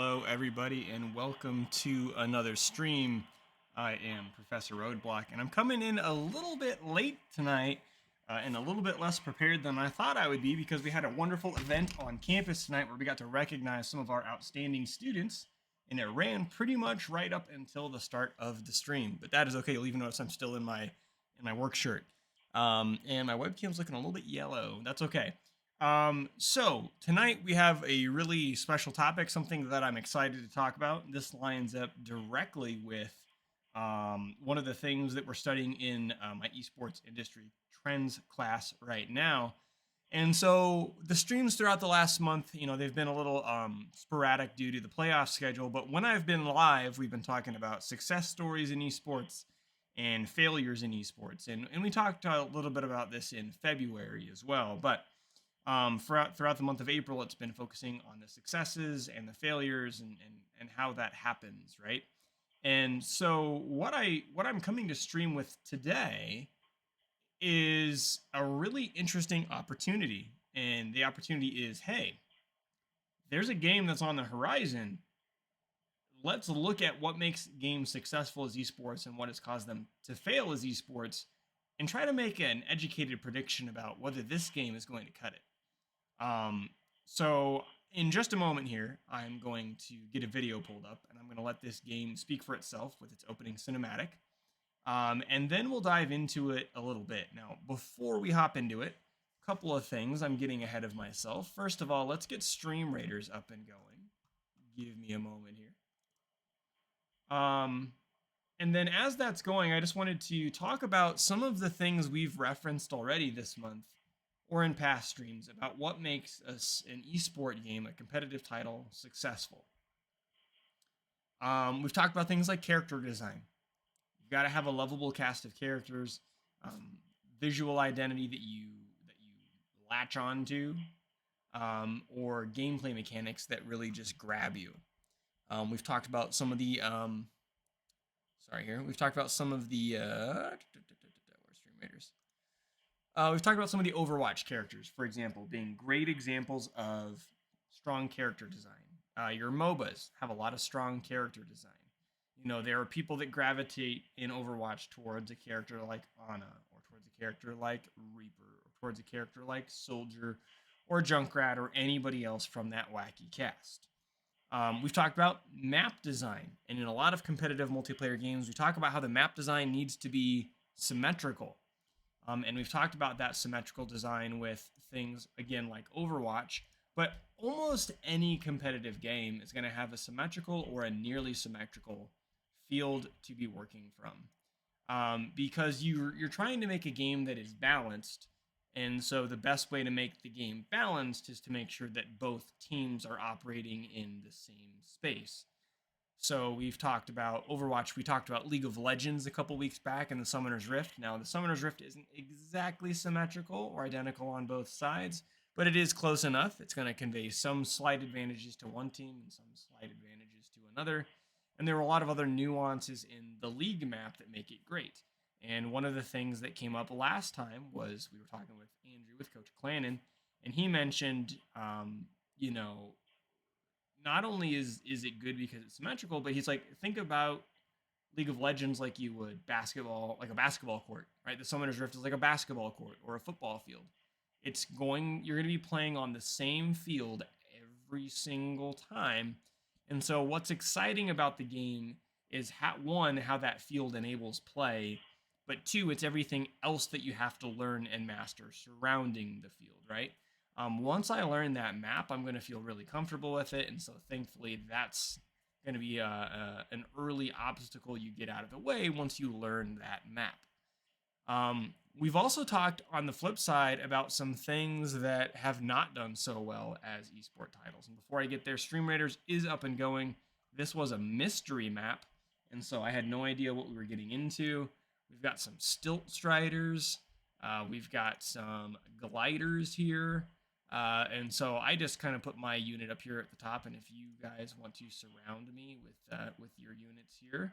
Hello, everybody, and welcome to another stream. I am Professor Roadblock, and I'm coming in a little bit late tonight and a little bit less prepared than I thought I would be because we had a wonderful event on campus tonight where we got to recognize some of our outstanding students, and it ran pretty much right up until the start of the stream. But that is okay. You'll even notice I'm still in my work shirt, and my webcam's looking a little bit yellow. That's okay. So tonight we have a really special topic, something that I'm excited to talk about. This lines up directly with one of the things that we're studying in my esports industry trends class right now. And so the streams throughout the last month, they've been a little sporadic due to the playoff schedule. But when I've been live, we've been talking about success stories in esports and failures in esports. And we talked a little bit about this in February as well. But throughout the month of April, it's been focusing on the successes and the failures and how that happens, right? And so what I'm coming to stream with today is a really interesting opportunity. And the opportunity is, hey, there's a game that's on the horizon. Let's look at what makes games successful as esports and what has caused them to fail as esports and try to make an educated prediction about whether this game is going to cut it. So in just a moment here, I'm going to get a video pulled up and I'm going to let this game speak for itself with its opening cinematic. And then we'll dive into it a little bit. Now, before we hop into it, a couple of things. I'm getting ahead of myself. First of all, let's get Stream Raiders up and going. Give me a moment here. And then as that's going, I just wanted to talk about some of the things we've referenced already this month or in past streams about what makes an esport game, a competitive title, successful. We've talked about things like character design. You've got to have a lovable cast of characters, visual identity that you latch onto, or gameplay mechanics that really just grab you. We've talked about some of the We've talked about some of the where's Stream Raiders? We've talked about some of the Overwatch characters, for example, being great examples of strong character design. Your MOBAs have a lot of strong character design. There are people that gravitate in Overwatch towards a character like Ana, or towards a character like Reaper, or towards a character like Soldier, or Junkrat, or anybody else from that wacky cast. We've talked about map design, and in a lot of competitive multiplayer games, we talk about how the map design needs to be symmetrical. And we've talked about that symmetrical design with things, again, like Overwatch, but almost any competitive game is going to have a symmetrical or a nearly symmetrical field to be working from. Because you're trying to make a game that is balanced, and so the best way to make the game balanced is to make sure that both teams are operating in the same space. So we've talked about Overwatch, we talked about League of Legends a couple weeks back and the Summoner's Rift. Now, the Summoner's Rift isn't exactly symmetrical or identical on both sides, but it is close enough. It's going to convey some slight advantages to one team and some slight advantages to another. And there are a lot of other nuances in the League map that make it great. And one of the things that came up last time was we were talking with Andrew, with Coach Clannon, and he mentioned, not only is it good because it's symmetrical, but he's like, think about League of Legends like you would basketball, like a basketball court, right? The Summoner's Rift is like a basketball court or a football field. You're going to be playing on the same field every single time. And so what's exciting about the game is how that field enables play, but two, it's everything else that you have to learn and master surrounding the field, right? Once I learn that map, I'm going to feel really comfortable with it. And so thankfully, that's going to be an early obstacle you get out of the way once you learn that map. We've also talked on the flip side about some things that have not done so well as esport titles. And before I get there, Stream Raiders is up and going. This was a mystery map, and so I had no idea what we were getting into. We've got some stilt striders. We've got some gliders here. And so I just kind of put my unit up here at the top, and if you guys want to surround me with your units here,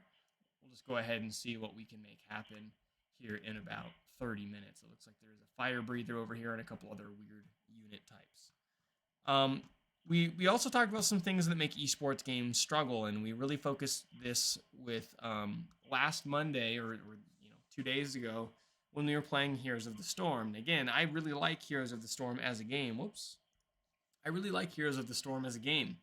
we'll just go ahead and see what we can make happen here in about 30 minutes. It looks like there's a fire breather over here and a couple other weird unit types. we also talked about some things that make esports games struggle, and we really focused this with last Monday or 2 days ago when we were playing Heroes of the Storm. And again, I really like Heroes of the Storm as a game. Whoops, I really like Heroes of the Storm as a game,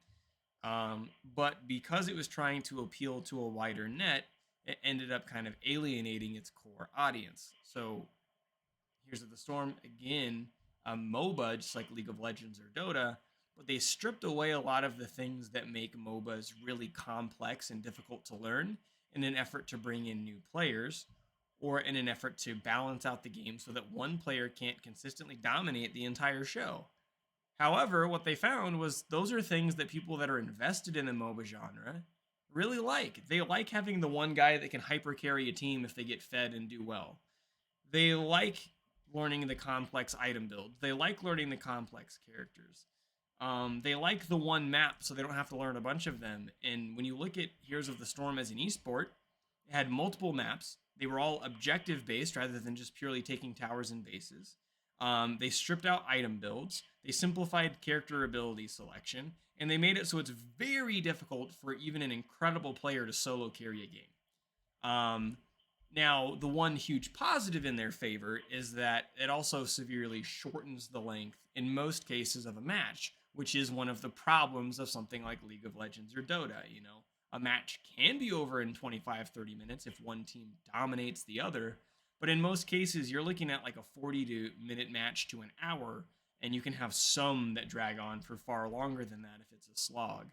but because it was trying to appeal to a wider net, it ended up kind of alienating its core audience. So Heroes of the Storm, again, a MOBA, just like League of Legends or Dota, but they stripped away a lot of the things that make MOBAs really complex and difficult to learn in an effort to bring in new players or in an effort to balance out the game so that one player can't consistently dominate the entire show. However, what they found was those are things that people that are invested in the MOBA genre really like. They like having the one guy that can hyper carry a team if they get fed and do well. They like learning the complex item builds. They like learning the complex characters. They like the one map, so they don't have to learn a bunch of them. And when you look at Heroes of the Storm as an esport, it had multiple maps. They were all objective based rather than just purely taking towers and bases. They stripped out item builds. They simplified character ability selection, and they made it so it's very difficult for even an incredible player to solo carry a game. Now, the one huge positive in their favor is that it also severely shortens the length, in most cases, of a match, which is one of the problems of something like League of Legends or Dota. A match can be over in 25, 30 minutes if one team dominates the other, but in most cases, you're looking at like a 40-minute match to an hour, and you can have some that drag on for far longer than that if it's a slog.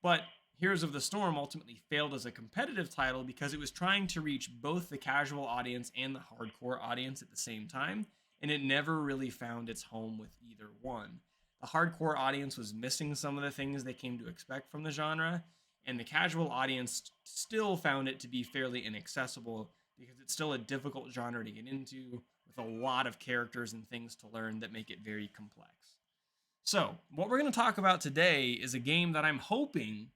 But Heroes of the Storm ultimately failed as a competitive title because it was trying to reach both the casual audience and the hardcore audience at the same time, and it never really found its home with either one. The hardcore audience was missing some of the things they came to expect from the genre, and the casual audience still found it to be fairly inaccessible because it's still a difficult genre to get into with a lot of characters and things to learn that make it very complex. So, what we're going to talk about today is a game that I'm hoping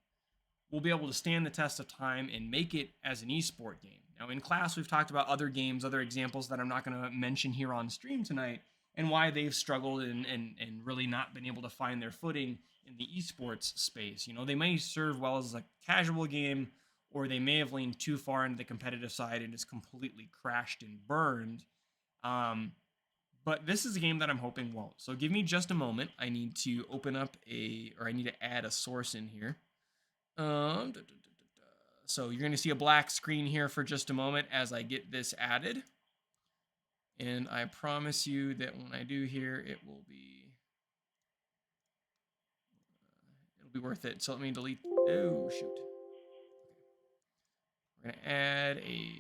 will be able to stand the test of time and make it as an esport game. Now, in class, we've talked about other games, other examples that I'm not going to mention here on stream tonight, and why they've struggled and really not been able to find their footing in the esports space. They may serve well as a casual game, or they may have leaned too far into the competitive side and just completely crashed and burned. But this is a game that I'm hoping won't. So give me just a moment. I need to I need to add a source in here. So you're going to see a black screen here for just a moment as I get this added. And I promise you that when I do here, it'll be worth it. So let me delete. Oh, shoot. We're going to add a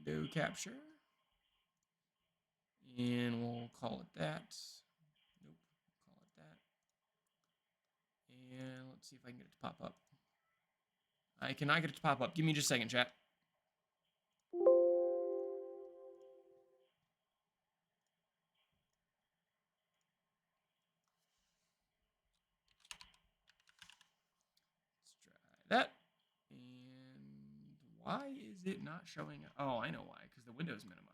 window capture. And we'll call it that. Nope, call it that. And let's see if I can get it to pop up. I cannot get it to pop up. Give me just a second, chat. Let's try that. And why is it not showing? Oh, I know why. Because the window's minimized.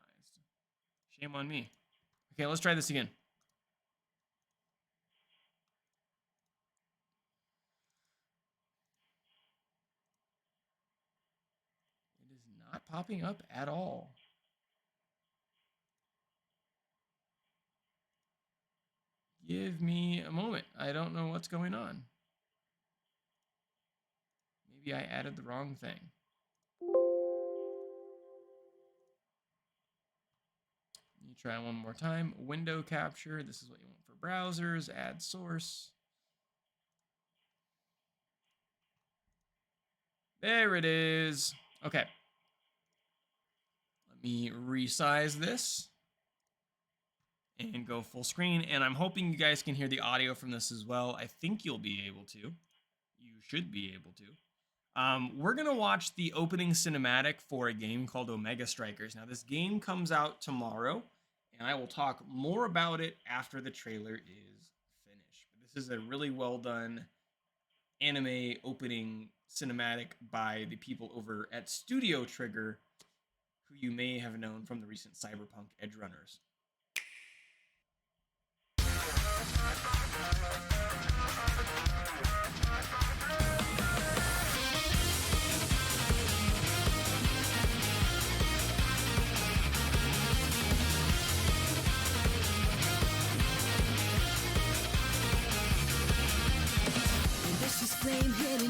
Shame on me. Okay, let's try this again. It is not popping up at all. Give me a moment. I don't know what's going on. Maybe I added the wrong thing. Let me try one more time. Window capture. This is what you want for browsers. Add source. There it is. Okay. Let me resize this and go full screen. And I'm hoping you guys can hear the audio from this as well. I think you'll be able to. You should be able to. We're going to watch the opening cinematic for a game called Omega Strikers. Now, this game comes out tomorrow, and I will talk more about it after the trailer is finished. But this is a really well done anime opening cinematic by the people over at Studio Trigger, who you may have known from the recent Cyberpunk Edge Runners.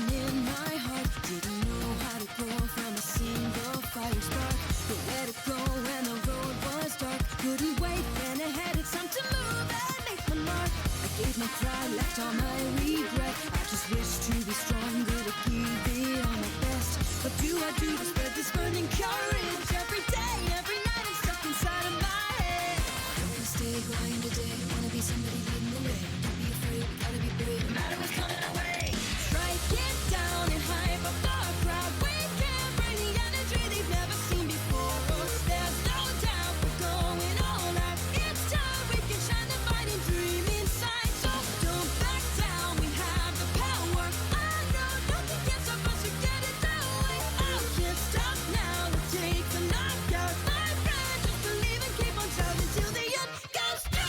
burning in my heart. Didn't know how to grow from a single fire spark. But let it go when the road was dark. Couldn't wait, ran ahead, it's time to move and make my mark. I gave my pride, left all my regret. I just wish to be stronger, to give it all my best. What do I do to spread this burning courage? Every day, every night, I'm stuck inside of my head. I'm gonna stay grind today. Wanna be somebody leading the way. Don't be afraid, gotta be brave, no matter what's coming our way. Strike it down and hype up the crowd. We can bring the energy they've never seen before. There's no doubt we're going all out. It's time we can shine the fighting dream inside. So don't back down, we have the power. I know nothing can stop us, we get it that way. I can't stop now, let's take the knockout. My friend, just believe and keep on shouting till the end goes straight.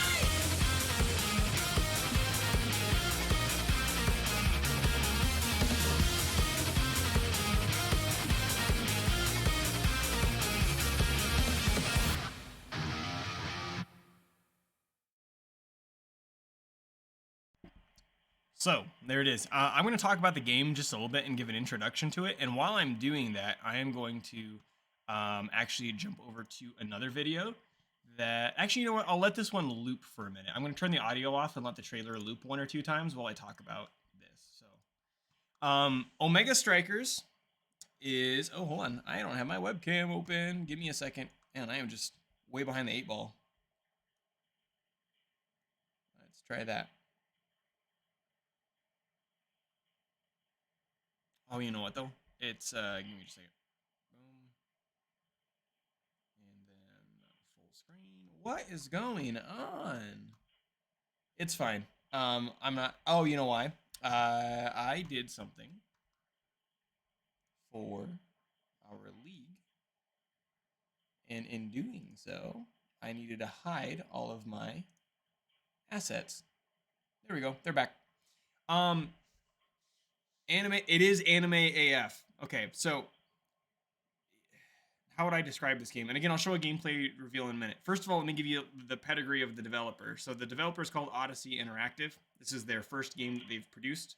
So there it is. I'm going to talk about the game just a little bit and give an introduction to it. And while I'm doing that, I am going to actually jump over to another video that actually, you know what? I'll let this one loop for a minute. I'm going to turn the audio off and let the trailer loop 1 or 2 times while I talk about this. So, Omega Strikers is, oh, hold on. I don't have my webcam open. Give me a second. And I am just way behind the 8 ball. Let's try that. Oh, you know what though? It's give me just a second. Boom. And then full screen. What is going on? It's fine. I'm not. Oh, you know why? I did something for our league, and in doing so, I needed to hide all of my assets. There we go. They're back. Anime. It is anime AF. Okay, so how would I describe this game? And again, I'll show a gameplay reveal in a minute. First of all, let me give you the pedigree of the developer. So the developer is called Odyssey Interactive. This is their first game that they've produced.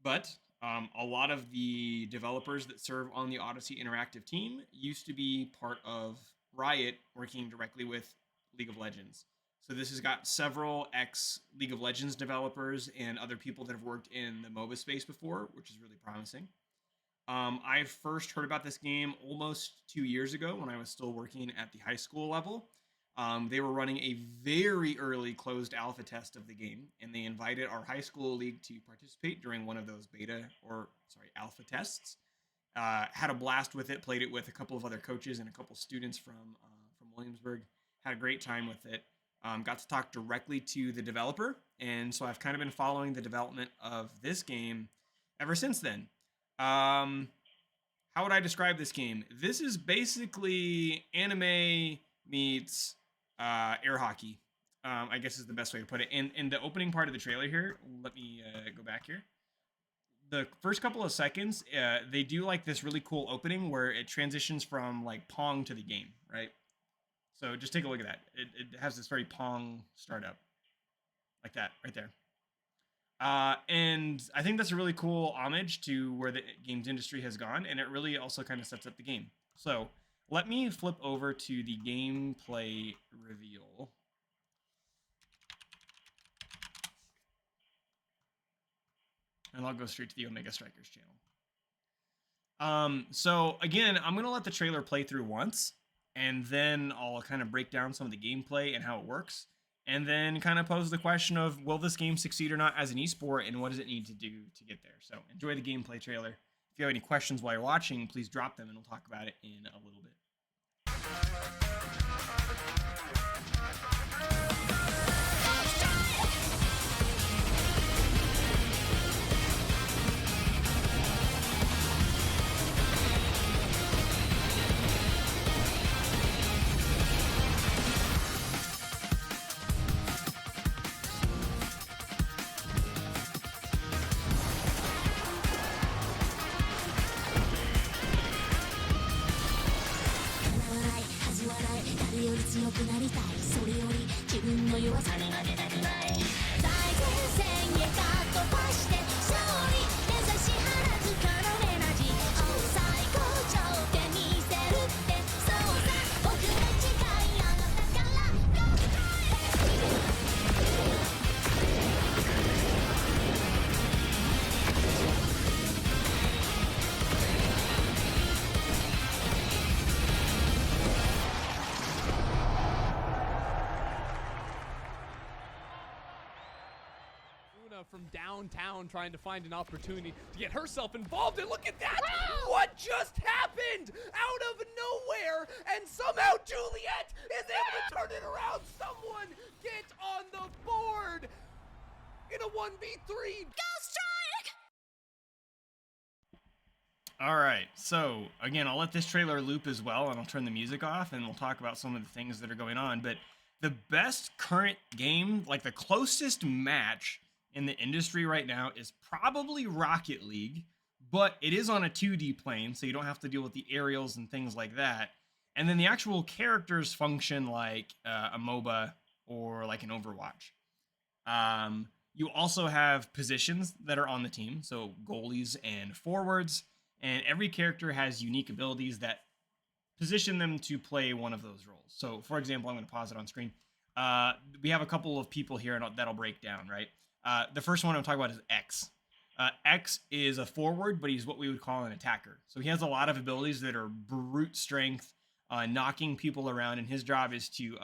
But a lot of the developers that serve on the Odyssey Interactive team used to be part of Riot, working directly with League of Legends. So this has got several ex-League of Legends developers and other people that have worked in the MOBA space before, which is really promising. I first heard about this game almost 2 years ago when I was still working at the high school level. They were running a very early closed alpha test of the game, and they invited our high school league to participate during one of those alpha tests. Had a blast with it, played it with a couple of other coaches and a couple students from Williamsburg. Had a great time with it. Got to talk directly to the developer, and so I've kind of been following the development of this game ever since then. How would I describe this game? This is basically anime meets air hockey, I guess is the best way to put it. And in the opening part of the trailer here, let me go back here. The first couple of seconds, they do like this really cool opening where it transitions from like Pong to the game, right? So just take a look at that. It has this very Pong startup, like that right there. And I think that's a really cool homage to where the games industry has gone, and it really also kind of sets up the game. So let me flip over to the gameplay reveal. And I'll go straight to the Omega Strikers channel. So again, I'm going to let the trailer play through once, and then I'll kind of break down some of the gameplay and how it works, and then kind of pose the question of, will this game succeed or not as an esport, and what does it need to do to get there? So enjoy the gameplay trailer. If you have any questions while you're watching, please drop them, and we'll talk about it in a little bit. downtown trying to find an opportunity to get herself involved. And look at that! What just happened? Out of nowhere, and somehow Juliet is able to turn it around. Someone get on the board in a 1v3. All right, so again, I'll let this trailer loop as well, and I'll turn the music off, and we'll talk about some of the things that are going on. But the best current game, like the closest match in the industry right now, is probably Rocket League, but it is on a 2D plane, so you don't have to deal with the aerials and things like that. And then the actual characters function like a MOBA or like an Overwatch. You also have positions that are on the team, so goalies and forwards. And every character has unique abilities that position them to play one of those roles. So, for example, I'm going to pause it on screen. We have a couple of people here that'll break down, right? The first one I'm talking about is X. X is a forward, but he's what we would call an attacker. So he has a lot of abilities that are brute strength, knocking people around, and his job is to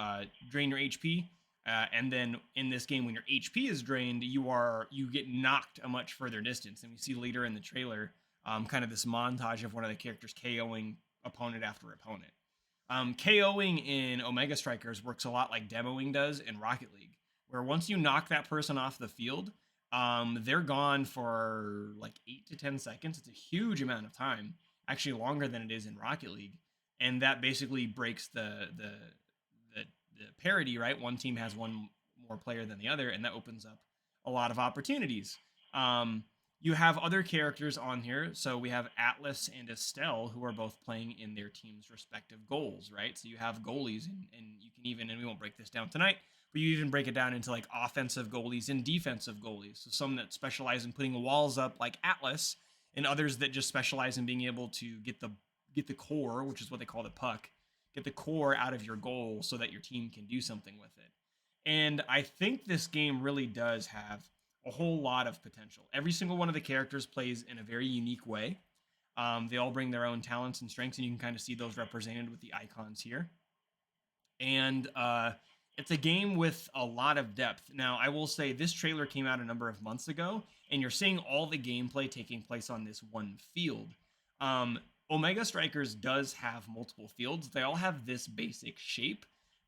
drain your HP. And then in this game, when your HP is drained, you get knocked a much further distance. And we see later in the trailer kind of this montage of one of the characters KOing opponent after opponent. KOing in Omega Strikers works a lot like demoing does in Rocket League, where once you knock that person off the field, they're gone for like 8 to 10 seconds. It's a huge amount of time, actually longer than it is in Rocket League. And that basically breaks the parity, right? One team has one more player than the other, and that opens up a lot of opportunities. You have other characters on here. So we have Atlas and Estelle, who are both playing in their team's respective goals, right? So you have goalies, and you can even, and we won't break this down tonight, but you even break it down into like offensive goalies and defensive goalies. So some that specialize in putting walls up like Atlas, and others that just specialize in being able to get the core, which is what they call the puck, get the core out of your goal so that your team can do something with it. And I think this game really does have a whole lot of potential. Every single one of the characters plays in a very unique way. They all bring their own talents and strengths, and you can kind of see those represented with the icons here. And it's a game with a lot of depth. Now, I will say this trailer came out a number of months ago, and you're seeing all the gameplay taking place on this one field. Omega Strikers does have multiple fields. They all have this basic shape,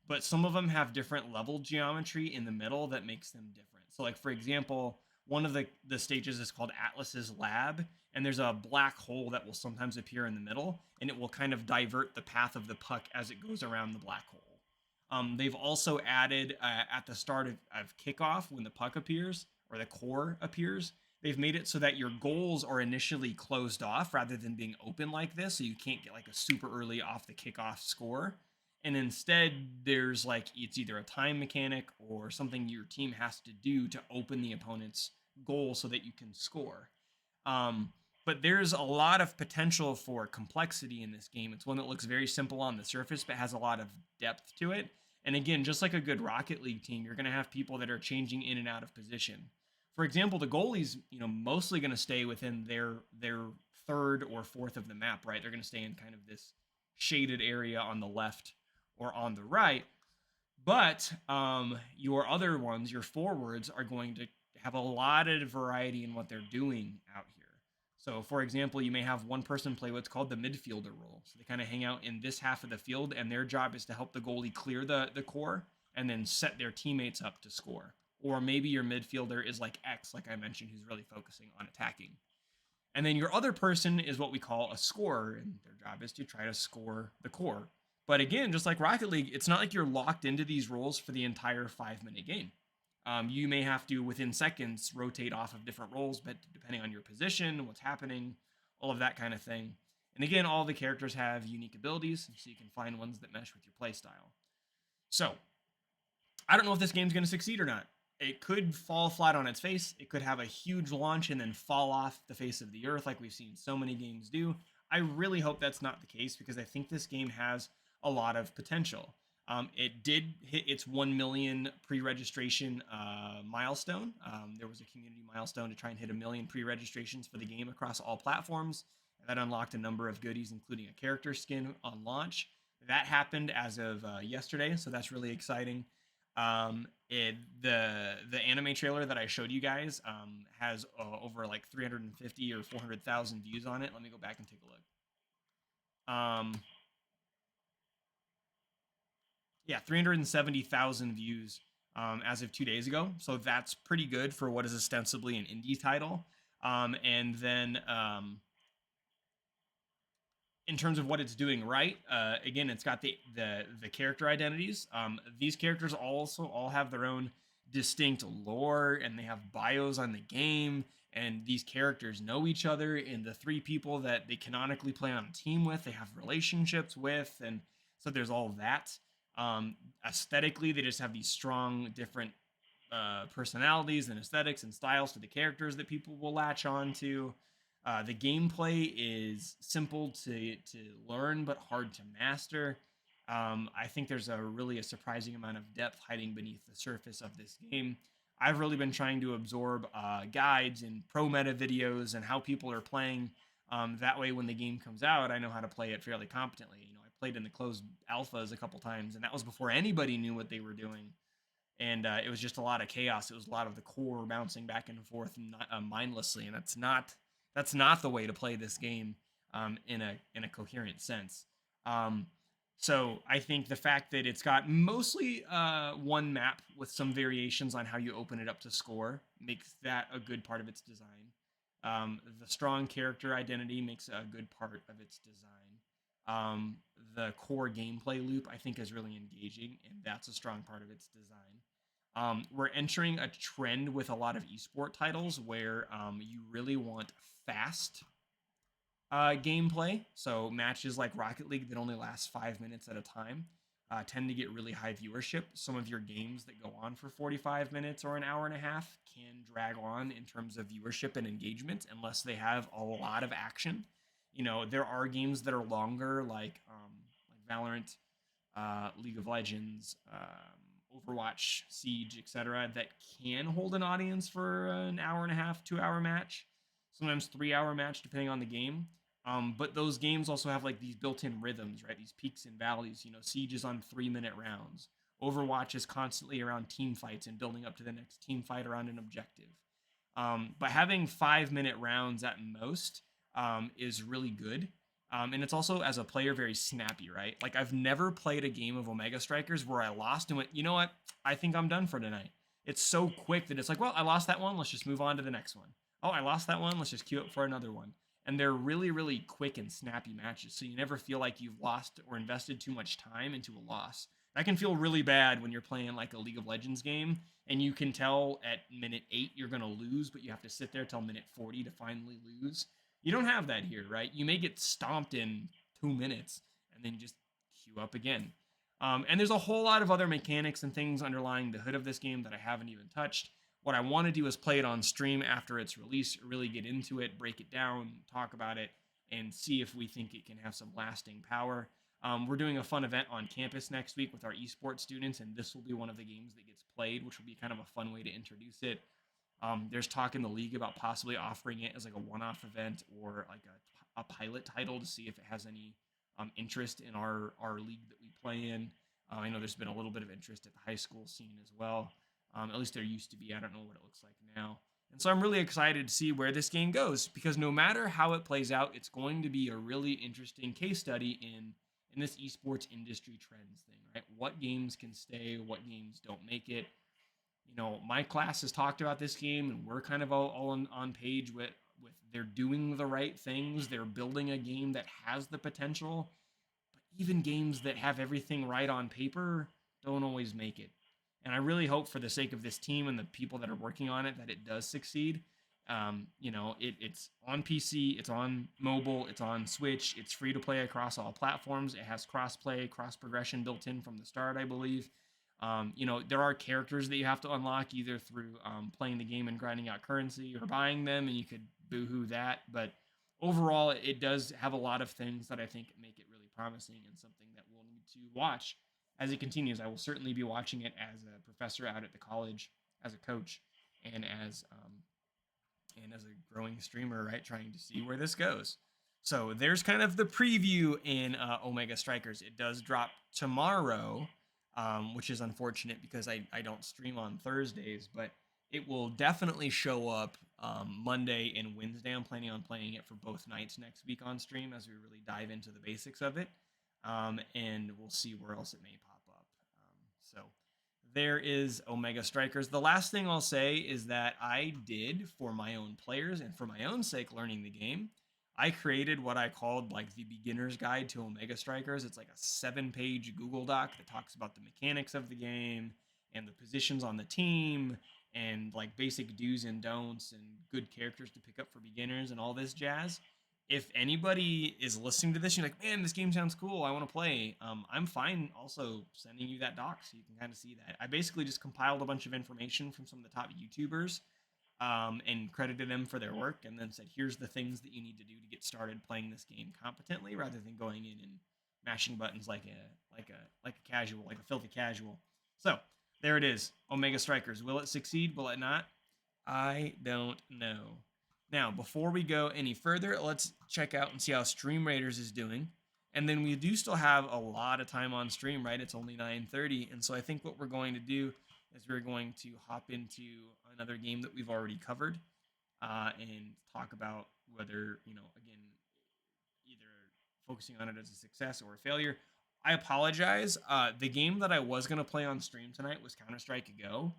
but some of them have different level geometry in the middle that makes them different. So like, for example, one of the stages is called Atlas's Lab, and there's a black hole that will sometimes appear in the middle, and it will kind of divert the path of the puck as it goes around the black hole. They've also added at the start of kickoff, when the puck appears, or the core appears, they've made it so that your goals are initially closed off rather than being open like this, so you can't get like a super early off the kickoff score. And instead, there's like, it's either a time mechanic or something your team has to do to open the opponent's goal so that you can score. But there's a lot of potential for complexity in this game. It's one that looks very simple on the surface, but has a lot of depth to it. And again, just like a good Rocket League team, you're going to have people that are changing in and out of position. For example, the goalie's, mostly going to stay within their third or fourth of the map, right? They're going to stay in kind of this shaded area on the left or on the right. But your other ones, your forwards, are going to have a lot of variety in what they're doing out here. So, for example, you may have one person play what's called the midfielder role. So they kind of hang out in this half of the field, and their job is to help the goalie clear the core and then set their teammates up to score. Or maybe your midfielder is like X, like I mentioned, who's really focusing on attacking. And then your other person is what we call a scorer, and their job is to try to score the core. But again, just like Rocket League, it's not like you're locked into these roles for the entire 5-minute game. You may have to, within seconds, rotate off of different roles, but depending on your position, what's happening, all of that kind of thing. And again, all the characters have unique abilities, so you can find ones that mesh with your playstyle. So, I don't know if this game's going to succeed or not. It could fall flat on its face. It could have a huge launch and then fall off the face of the earth like we've seen so many games do. I really hope that's not the case, because I think this game has a lot of potential. It did hit its 1 million pre-registration milestone. There was a community milestone to try and hit 1 million pre-registrations for the game across all platforms. And that unlocked a number of goodies, including a character skin on launch. That happened as of yesterday, so that's really exciting. The anime trailer that I showed you guys has over like 350 or 400,000 views on it. Let me go back and take a look. Yeah, 370,000 views as of 2 days ago. So that's pretty good for what is ostensibly an indie title. And then in terms of what it's doing right, again, it's got the character identities. These characters also all have their own distinct lore, and they have bios on the game. And these characters know each other, and the three people that they canonically play on a team with, they have relationships with, and so there's all that. Aesthetically, they just have these strong, different personalities and aesthetics and styles to the characters that people will latch on to. The gameplay is simple to learn but hard to master. I think there's a surprising amount of depth hiding beneath the surface of this game. I've really been trying to absorb guides and pro meta videos and how people are playing. That way, when the game comes out, I know how to play it fairly competently. I played in the closed alphas a couple times, and that was before anybody knew what they were doing. And it was just a lot of chaos. It was a lot of the core bouncing back and forth mindlessly, and that's not the way to play this game in a coherent sense. So I think the fact that it's got mostly one map with some variations on how you open it up to score makes that a good part of its design. The strong character identity makes a good part of its design. The core gameplay loop, I think, is really engaging, and that's a strong part of its design. We're entering a trend with a lot of esport titles where you really want fast gameplay. So matches like Rocket League that only last 5 minutes at a time tend to get really high viewership. Some of your games that go on for 45 minutes or an hour and a half can drag on in terms of viewership and engagement unless they have a lot of action. There are games that are longer, like Valorant, League of Legends, Overwatch, Siege, etc., that can hold an audience for an hour and a half, 2 hour match, sometimes 3 hour match, depending on the game. But those games also have like these built-in rhythms, right? These peaks and valleys. Siege is on 3 minute rounds. Overwatch is constantly around team fights and building up to the next team fight around an objective. But having 5 minute rounds at most is really good. And it's also, as a player, very snappy, right? Like, I've never played a game of Omega Strikers where I lost and went, you know what? I think I'm done for tonight. It's so quick that it's like, well, I lost that one. Let's just move on to the next one. Oh, I lost that one. Let's just queue up for another one. And they're really, really quick and snappy matches. So you never feel like you've lost or invested too much time into a loss. That can feel really bad when you're playing like a League of Legends game and you can tell at minute 8 you're going to lose, but you have to sit there till minute 40 to finally lose. You don't have that here, right? You may get stomped in 2 minutes and then just queue up again. And there's a whole lot of other mechanics and things underlying the hood of this game that I haven't even touched. What I want to do is play it on stream after its release, really get into it, break it down, talk about it, and see if we think it can have some lasting power. We're doing a fun event on campus next week with our esports students, and this will be one of the games that gets played, which will be kind of a fun way to introduce it. There's talk in the league about possibly offering it as like a one-off event or like a pilot title to see if it has any interest in our league that we play in. I know there's been a little bit of interest at the high school scene as well. At least there used to be. I don't know what it looks like now. And so I'm really excited to see where this game goes, because no matter how it plays out, it's going to be a really interesting case study in this esports industry trends thing, right? What games can stay, what games don't make it. My class has talked about this game, and we're kind of all on page with they're doing the right things. They're building a game that has the potential, but even games that have everything right on paper don't always make it. And I really hope, for the sake of this team and the people that are working on it, that it does succeed. It's on PC, it's on mobile, it's on Switch, it's free to play across all platforms. It has cross-play, cross-progression built in from the start, I believe. There are characters that you have to unlock either through playing the game and grinding out currency or buying them, and you could boohoo that. But overall, it does have a lot of things that I think make it really promising and something that we'll need to watch as it continues. I will certainly be watching it as a professor out at the college, as a coach, and as a growing streamer, right? Trying to see where this goes. So there's kind of the preview in Omega Strikers. It does drop tomorrow. which is unfortunate because I don't stream on Thursdays, but it will definitely show up Monday and Wednesday. I'm planning on playing it for both nights next week on stream as we really dive into the basics of it, and we'll see where else it may pop up. So there is Omega Strikers. The last thing I'll say is that I did, for my own players and for my own sake learning the game, I created what I called like the beginner's guide to Omega Strikers. It's like a 7-page Google Doc that talks about the mechanics of the game and the positions on the team and like basic do's and don'ts and good characters to pick up for beginners and all this jazz. If anybody is listening to this, you're like, man, this game sounds cool, I want to play. I'm fine also sending you that doc so you can kind of see that. I basically just compiled a bunch of information from some of the top YouTubers and credited them for their work, and then said, here's the things that you need to do to get started playing this game competently, rather than going in and mashing buttons like a casual, like a filthy casual. So there it is, Omega Strikers. Will it succeed? Will it not? I don't know. Now, before we go any further, let's check out and see how Stream Raiders is doing. And then we do still have a lot of time on stream, right? It's only 9:30, and so I think what we're going to do is we're going to hop into another game that we've already covered and talk about whether, again, either focusing on it as a success or a failure. I apologize. The game that I was going to play on stream tonight was Counter-Strike Go,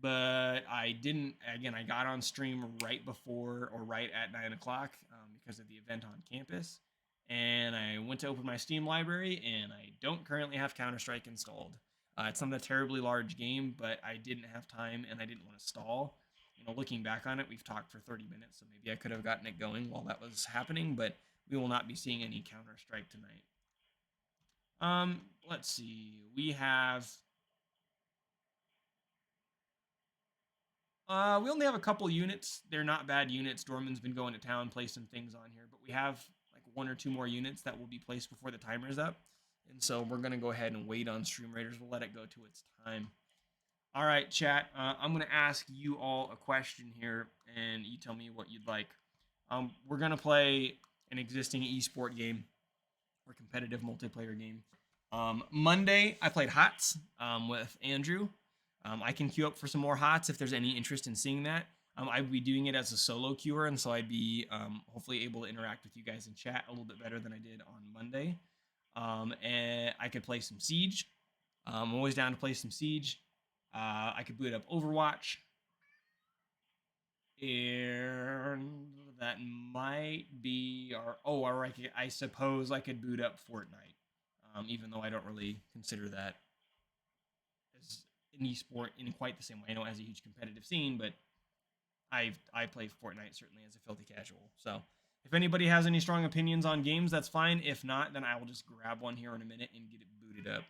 but I didn't. Again, I got on stream right before or right at 9 o'clock because of the event on campus. And I went to open my Steam library, and I don't currently have Counter-Strike installed. It's not a terribly large game, but I didn't have time, and I didn't want to stall. Looking back on it, we've talked for 30 minutes, so maybe I could have gotten it going while that was happening, but we will not be seeing any Counter-Strike tonight. Let's see. We have... we only have a couple units. They're not bad units. Dorman's been going to town, placing things on here, but we have like 1 or 2 more units that will be placed before the timer is up. And so we're going to go ahead and wait on Stream Raiders. We'll let it go to its time. All right, chat. I'm going to ask you all a question here, and you tell me what you'd like. We're going to play an existing esport game or competitive multiplayer game. Monday, I played HOTS with Andrew. I can queue up for some more HOTS if there's any interest in seeing that. I'd be doing it as a solo queuer, and so I'd be hopefully able to interact with you guys in chat a little bit better than I did on Monday. And I could play some Siege. I'm always down to play some Siege. I could boot up Overwatch. And that might be or I suppose I could boot up Fortnite. Even though I don't really consider that as an esport in quite the same way. I know it has a huge competitive scene, but I play Fortnite certainly as a filthy casual. So if anybody has any strong opinions on games, that's fine. If not, then I will just grab one here in a minute and get it booted up.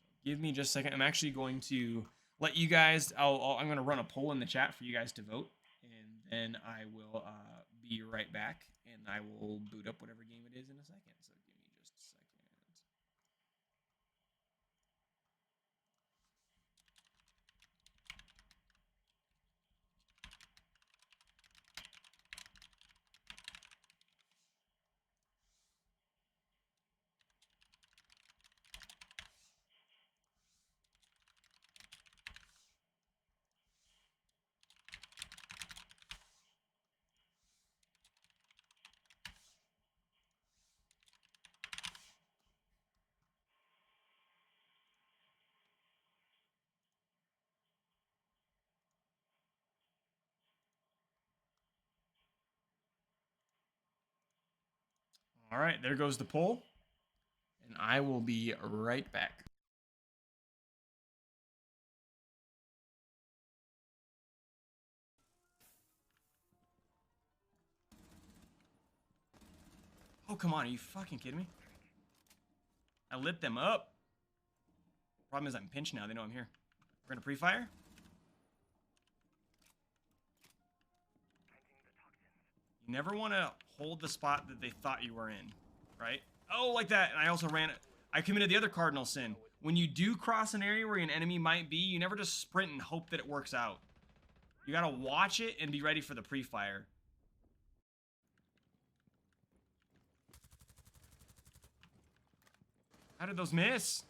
So give me just a second. I'm actually going to let you guys, I'm going to run a poll in the chat for you guys to vote, and then I will be right back, and I will boot up whatever game it is in a second. So give me just a second. All right, there goes the poll, and I will be right back. Oh, come on, are you fucking kidding me? I lit them up. Problem is I'm pinched now, they know I'm here. We're gonna pre-fire? You never want to hold the spot that they thought you were in, right? Oh, like that. And I also I committed the other cardinal sin. When you do cross an area where an enemy might be, you never just sprint and hope that it works out. You gotta watch it and be ready for the pre-fire. How did those miss?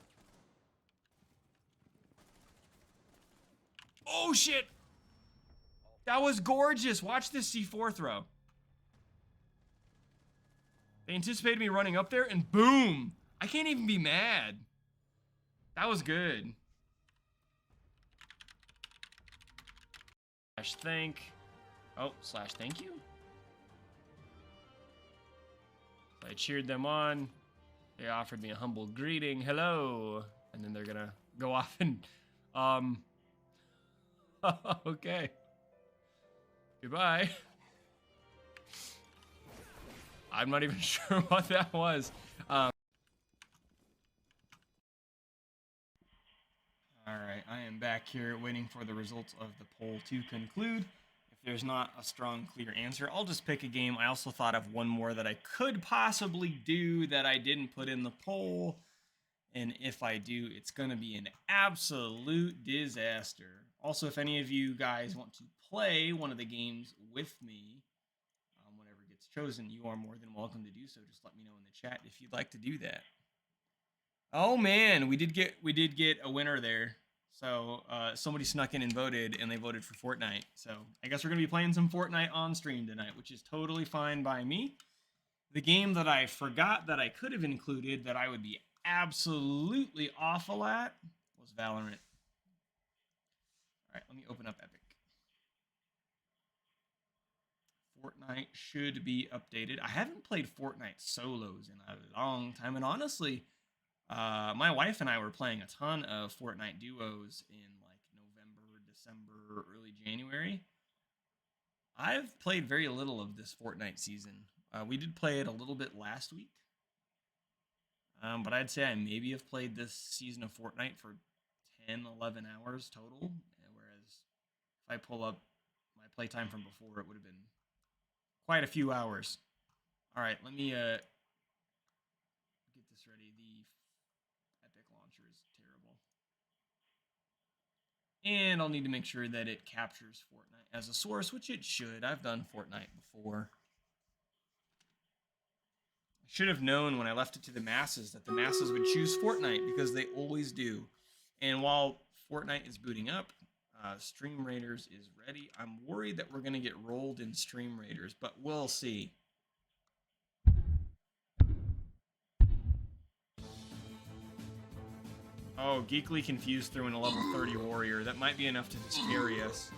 Oh, shit. That was gorgeous. Watch this C4 throw. They anticipated me running up there, and boom. I can't even be mad. That was good. Slash thank. Oh, slash thank you. I cheered them on. They offered me a humble greeting. Hello. And then they're gonna go off and, okay. Goodbye. I'm not even sure what that was. Alright, I am back here waiting for the results of the poll to conclude. If there's not a strong, clear answer, I'll just pick a game. I also thought of one more that I could possibly do that I didn't put in the poll. And if I do, it's going to be an absolute disaster. Also, if any of you guys want to play one of the games with me, whenever it gets chosen, you are more than welcome to do so. Just let me know in the chat if you'd like to do that. Oh man, we did get a winner there. So somebody snuck in and voted, and they voted for Fortnite. So I guess we're gonna be playing some Fortnite on stream tonight, which is totally fine by me. The game that I forgot that I could have included that I would be absolutely awful at was Valorant. All right, let me open up Epic. Fortnite should be updated. I haven't played Fortnite solos in a long time, and honestly, my wife and I were playing a ton of Fortnite duos in like November, December, early January. I've played very little of this Fortnite season. We did play it a little bit last week, but I'd say I maybe have played this season of Fortnite for 10, 11 hours total, whereas if I pull up my playtime from before, it would have been quite a few hours. All right, let me get this ready. The Epic launcher is terrible. And I'll need to make sure that it captures Fortnite as a source, which it should. I've done Fortnite before. I should have known when I left it to the masses that the masses would choose Fortnite because they always do. And while Fortnite is booting up, Stream Raiders is ready. I'm worried that we're going to get rolled in Stream Raiders, but we'll see. Oh, Geekly Confused threw in a level 30 warrior. That might be enough to scare us.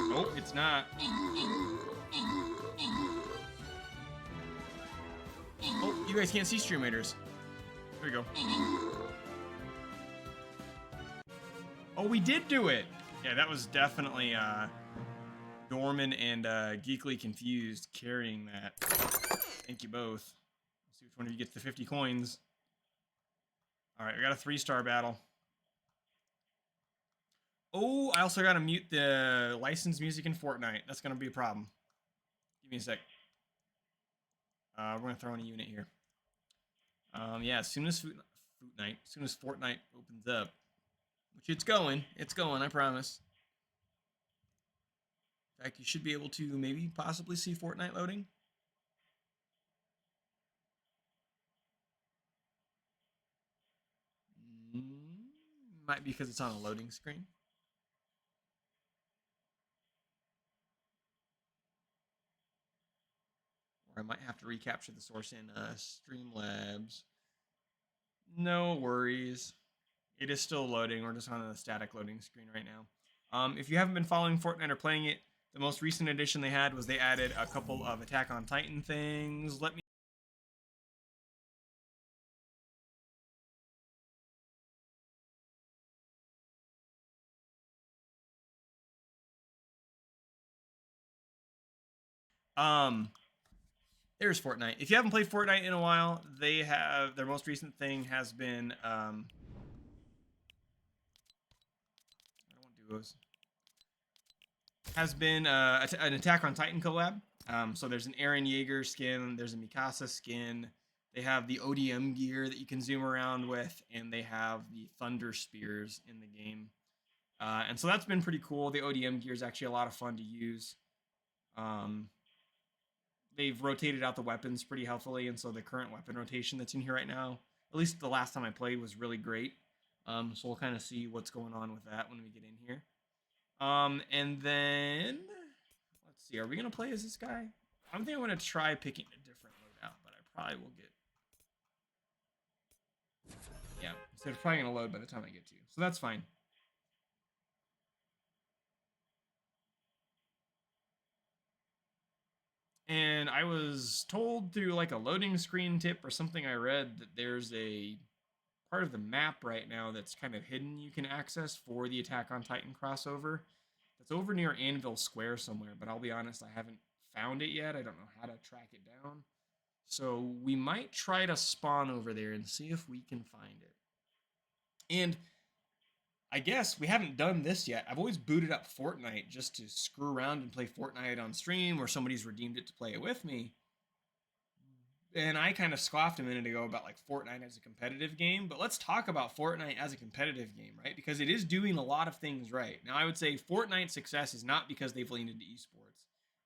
Nope, it's not. Oh, you guys can't see Stream Raiders. There we go. Oh, we did do it! Yeah, that was definitely Dorman and Geekly Confused carrying that. Thank you both. Let's see which one of you gets the 50 coins. Alright, we got a 3-star battle. Oh, I also gotta mute the licensed music in Fortnite. That's gonna be a problem. Give me a sec. We're gonna throw in a unit here. Yeah, as soon as Fortnite opens up, which it's going, I promise. In fact, you should be able to maybe possibly see Fortnite loading. Might be because it's on a loading screen. Or I might have to recapture the source in Streamlabs. No worries. It is still loading. We're just on a static loading screen right now. If you haven't been following Fortnite or playing it, the most recent addition they had was they added a couple of Attack on Titan things. Let me there's Fortnite. If you haven't played Fortnite in a while, they have their most recent thing has been I don't want duos. Has been an Attack on Titan collab. So there's an Eren Yeager skin, there's a Mikasa skin. They have the ODM gear that you can zoom around with, and they have the Thunder Spears in the game. And so that's been pretty cool. The ODM gear is actually a lot of fun to use. they've rotated out the weapons pretty healthily, and so the current weapon rotation that's in here right now, at least the last time I played, was really great. So we'll kind of see what's going on with that when we get in here. And then let's see, are we gonna play as this guy? I'm thinking I'm gonna try picking a different loadout, but I probably will get. Yeah, so it's probably gonna load by the time I get to you, so that's fine. And I was told through like a loading screen tip or something I read that there's a part of the map right now that's kind of hidden you can access for the Attack on Titan crossover. That's over near Anvil Square somewhere, but I'll be honest, I haven't found it yet. I don't know how to track it down. So we might try to spawn over there and see if we can find it. And I guess we haven't done this yet. I've always booted up Fortnite just to screw around and play Fortnite on stream, or somebody's redeemed it to play it with me. And I kind of scoffed a minute ago about like Fortnite as a competitive game, but let's talk about Fortnite as a competitive game, right? Because it is doing a lot of things right. Now, I would say Fortnite's success is not because they've leaned into esports.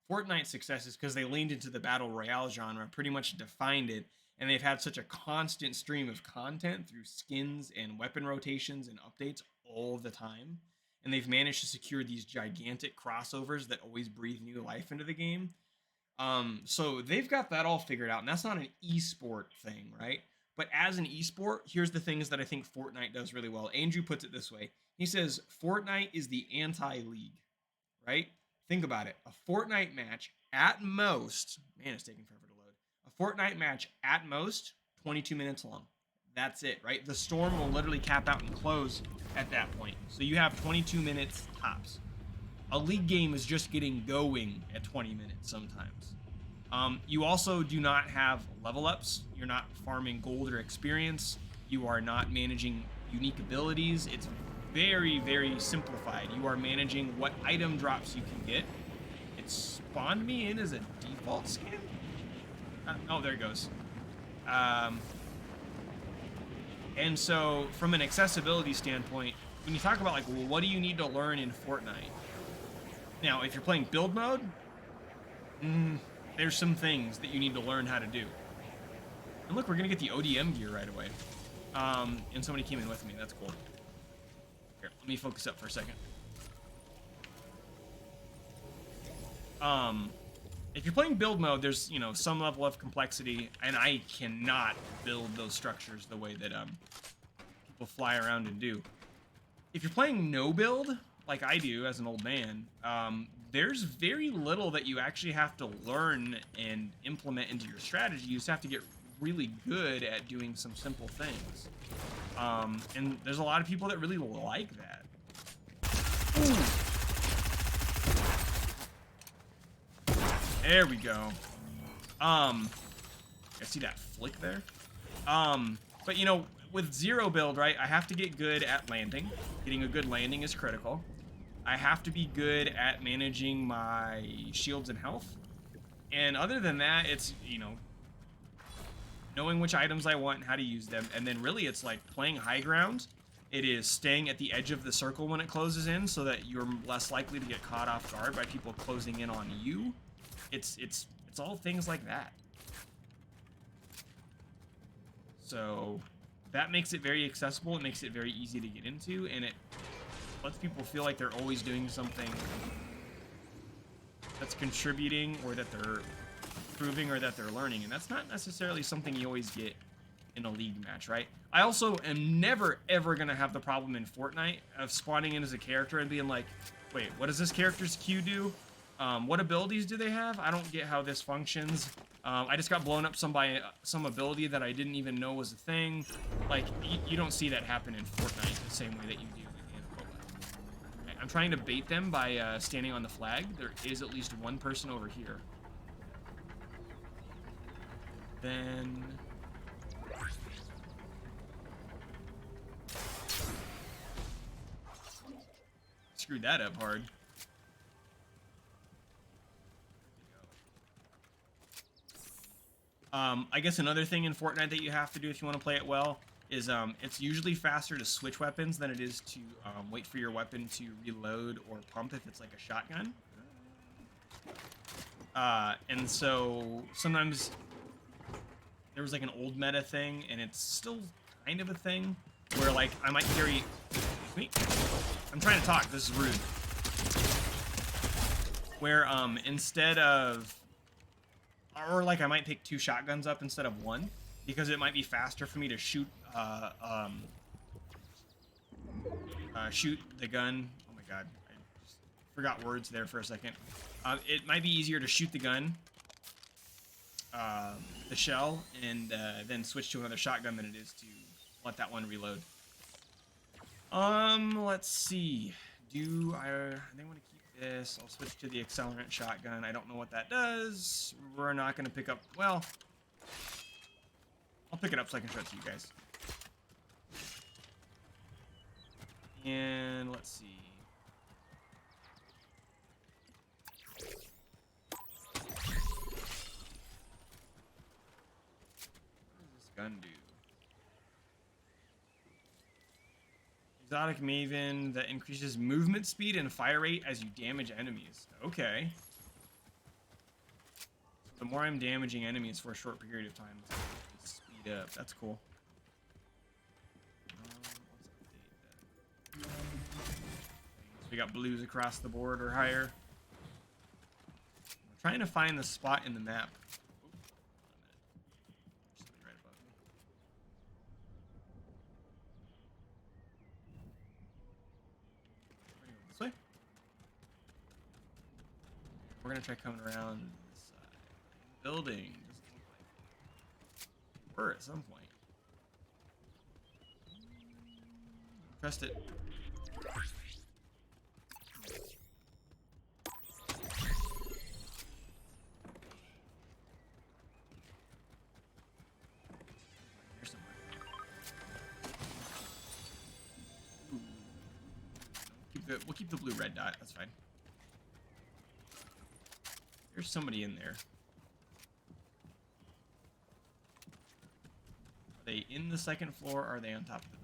Fortnite's success is because they leaned into the battle royale genre, pretty much defined it, and they've had such a constant stream of content through skins and weapon rotations and updates all the time. And they've managed to secure these gigantic crossovers that always breathe new life into the game. So they've got that all figured out, and that's not an esport thing, right? But as an esport, here's the things that I think Fortnite does really well. Andrew puts it this way. He says, Fortnite is the anti-league, right? Think about it. A Fortnite match at most, man, it's taking forever to load. A Fortnite match at most, 22 minutes long. That's it, right? The storm will literally cap out and close at that point. So you have 22 minutes tops. A league game is just getting going at 20 minutes sometimes. You also do not have level ups. You're not farming gold or experience. You are not managing unique abilities. It's very, very simplified. You are managing what item drops you can get. It spawned me in as a default skin. Oh, there it goes. And so from an accessibility standpoint, when you talk about like, well, what do you need to learn in Fortnite? Now, if you're playing build mode, there's some things that you need to learn how to do. And look, we're gonna get the ODM gear right away. And somebody came in with me. That's cool. Here, let me focus up for a second. If you're playing build mode, there's, you know, some level of complexity, and I cannot build those structures the way that people fly around and do. If you're playing no build, like I do as an old man, there's very little that you actually have to learn and implement into your strategy. You just have to get really good at doing some simple things. And there's a lot of people that really like that. Ooh. There we go. I see that flick there. But you know, with zero build, right, I have to get good at landing. Getting a good landing is critical. I have to be good at managing my shields and health. And other than that, it's, you know, knowing which items I want and how to use them. And then really it's like playing high ground. It is staying at the edge of the circle when it closes in so that you're less likely to get caught off guard by people closing in on you. It's all things like that. So that makes it very accessible. It makes it very easy to get into, and it lets people feel like they're always doing something that's contributing, or that they're improving, or that they're learning. And that's not necessarily something you always get in a league match, right? I also am never, ever going to have the problem in Fortnite of spawning in as a character and being like, wait, what does this character's Q do? What abilities do they have? I don't get how this functions. I just got blown up by some ability that I didn't even know was a thing. Like, you don't see that happen in Fortnite the same way that you do in Roblox. Okay, I'm trying to bait them by standing on the flag. There is at least one person over here. Then... screwed that up hard. I guess another thing in Fortnite that you have to do if you want to play it well is it's usually faster to switch weapons than it is to wait for your weapon to reload or pump if it's like a shotgun. And so sometimes there was like an old meta thing, and it's still kind of a thing, where like I might carry... Wait, I'm trying to talk, this is rude. Where instead of... Or like I might pick 2 shotguns up instead of 1, because it might be faster for me to shoot shoot the gun. Oh my god, I just forgot words there for a second. It might be easier to shoot the gun, the shell, and then switch to another shotgun than it is to let that one reload. Let's see. I think want to keep this. I'll switch to the accelerant shotgun. I don't know what that does. We're not going to pick up... Well, I'll pick it up so I can show it to you guys. And let's see. What does this gun do? Exotic Maven that increases movement speed and fire rate as you damage enemies. Okay. So the more I'm damaging enemies for a short period of time, the speed up. That's cool. Let's update that. So we got blues across the board or higher. I'm trying to find the spot in the map. This way. We're gonna try coming around this side. Building doesn't look like it. We're at some point. Trust it. Here somewhere. Ooh. We'll keep the blue-red dot. That's fine. There's somebody in there. Are they in the second floor, or are they on top of the building?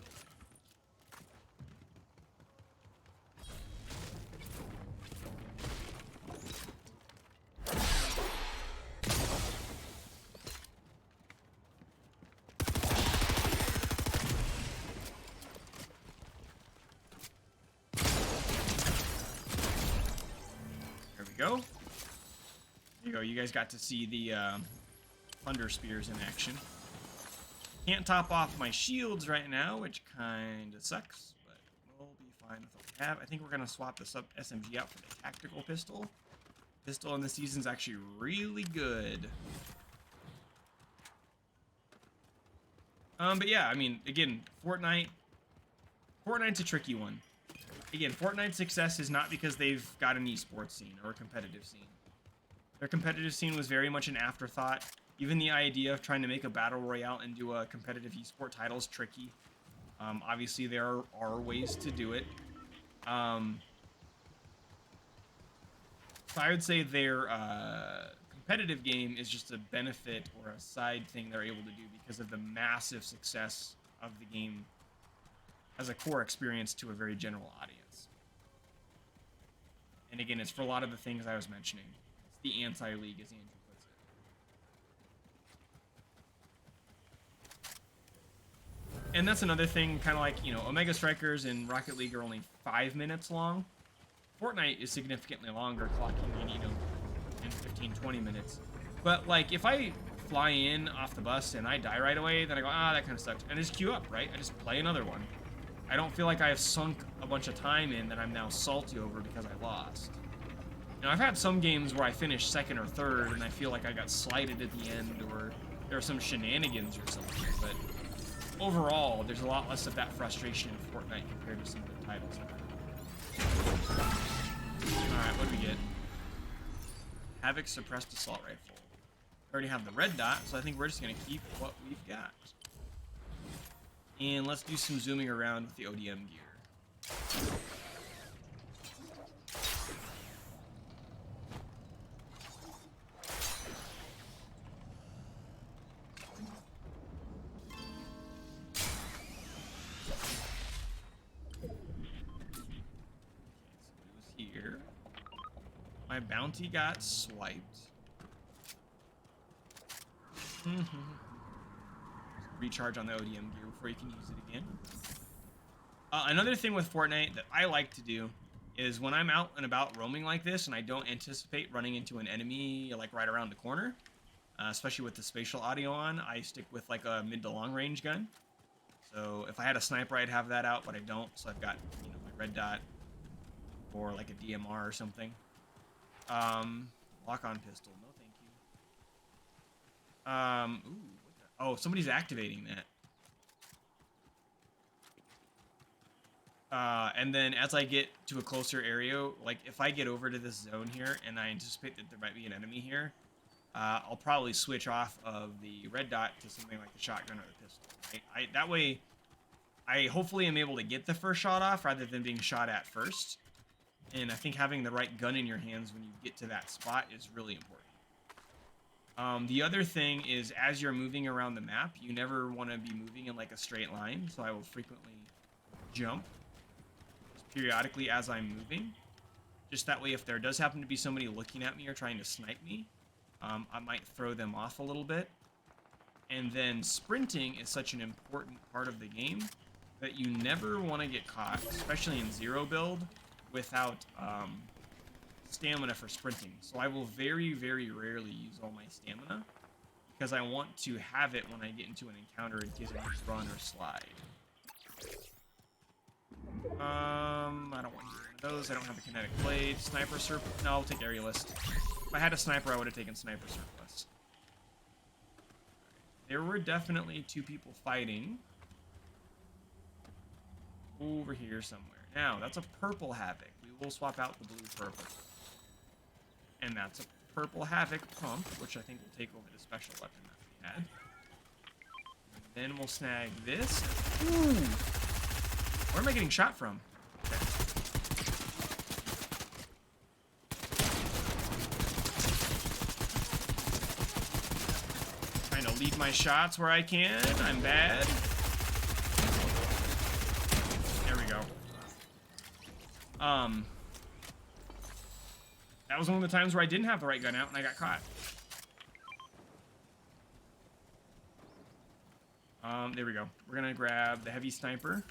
There we go. There you go. You guys got to see the thunder spears in action. Can't top off my shields right now, which kind of sucks, but we'll be fine with what we have. I think we're going to swap the SMG out for the tactical pistol. Pistol in this season's actually really good. But yeah, I mean, again, Fortnite's a tricky one. Again, Fortnite's success is not because they've got an esports scene or a competitive scene. Their competitive scene was very much an afterthought. Even the idea of trying to make a battle royale into a competitive esport title is tricky. Obviously, there are ways to do it. So I would say their competitive game is just a benefit or a side thing they're able to do because of the massive success of the game as a core experience to a very general audience. And again, it's for a lot of the things I was mentioning. It's the anti-league, as Andrew puts it. And that's another thing, kind of like, you know, Omega Strikers and Rocket League are only 5 minutes long. Fortnite is significantly longer, clocking in, you know, 10, 15, 20 minutes. But, like, if I fly in off the bus and I die right away, then I go, ah, that kind of sucked. And I just queue up, right? I just play another one. I don't feel like I have sunk a bunch of time in that I'm now salty over because I lost. Now, I've had some games where I finished second or third and I feel like I got slighted at the end or there are some shenanigans or something, but overall, there's a lot less of that frustration in Fortnite compared to some of the titles that Alright, what do we get? Havoc Suppressed Assault Rifle. We already have the red dot, so I think we're just going to keep what we've got. And let's do some zooming around with the ODM gear. My bounty got swiped. Recharge on the ODM gear before you can use it again. Another thing with Fortnite that I like to do is when I'm out and about roaming like this and I don't anticipate running into an enemy like right around the corner, especially with the spatial audio on, I stick with like a mid to long range gun. So if I had a sniper, I'd have that out, but I don't. So I've got, you know, my red dot or like a DMR or something. Lock on pistol. No, thank you. Ooh, what the, oh, somebody's activating that. And then as I get to a closer area, like if I get over to this zone here and I anticipate that there might be an enemy here, I'll probably switch off of the red dot to something like the shotgun or the pistol. Right? That way, I hopefully am able to get the first shot off rather than being shot at first. And I think having the right gun in your hands when you get to that spot is really important. The other thing is, as you're moving around the map, you never want to be moving in like a straight line, so I will frequently jump periodically as I'm moving. Just that way, if there does happen to be somebody looking at me or trying to snipe me, I might throw them off a little bit. And then sprinting is such an important part of the game that you never want to get caught, especially in zero build, without stamina for sprinting. So I will very, very rarely use all my stamina because I want to have it when I get into an encounter in case I need to run or slide. I don't want to use one of those. I don't have a kinetic blade. Sniper surplus. No, I'll take aerialist. If I had a sniper, I would have taken sniper surplus. There were definitely two people fighting over here somewhere. Now, that's a purple Havoc. We will swap out the blue purple. And that's a purple Havoc pump, which I think will take over the special weapon that we had. And then we'll snag this. Ooh! Where am I getting shot from? Okay. Trying to lead my shots where I can. I'm bad. There we go. That was one of the times where I didn't have the right gun out and I got caught. There we go. We're gonna grab the heavy sniper.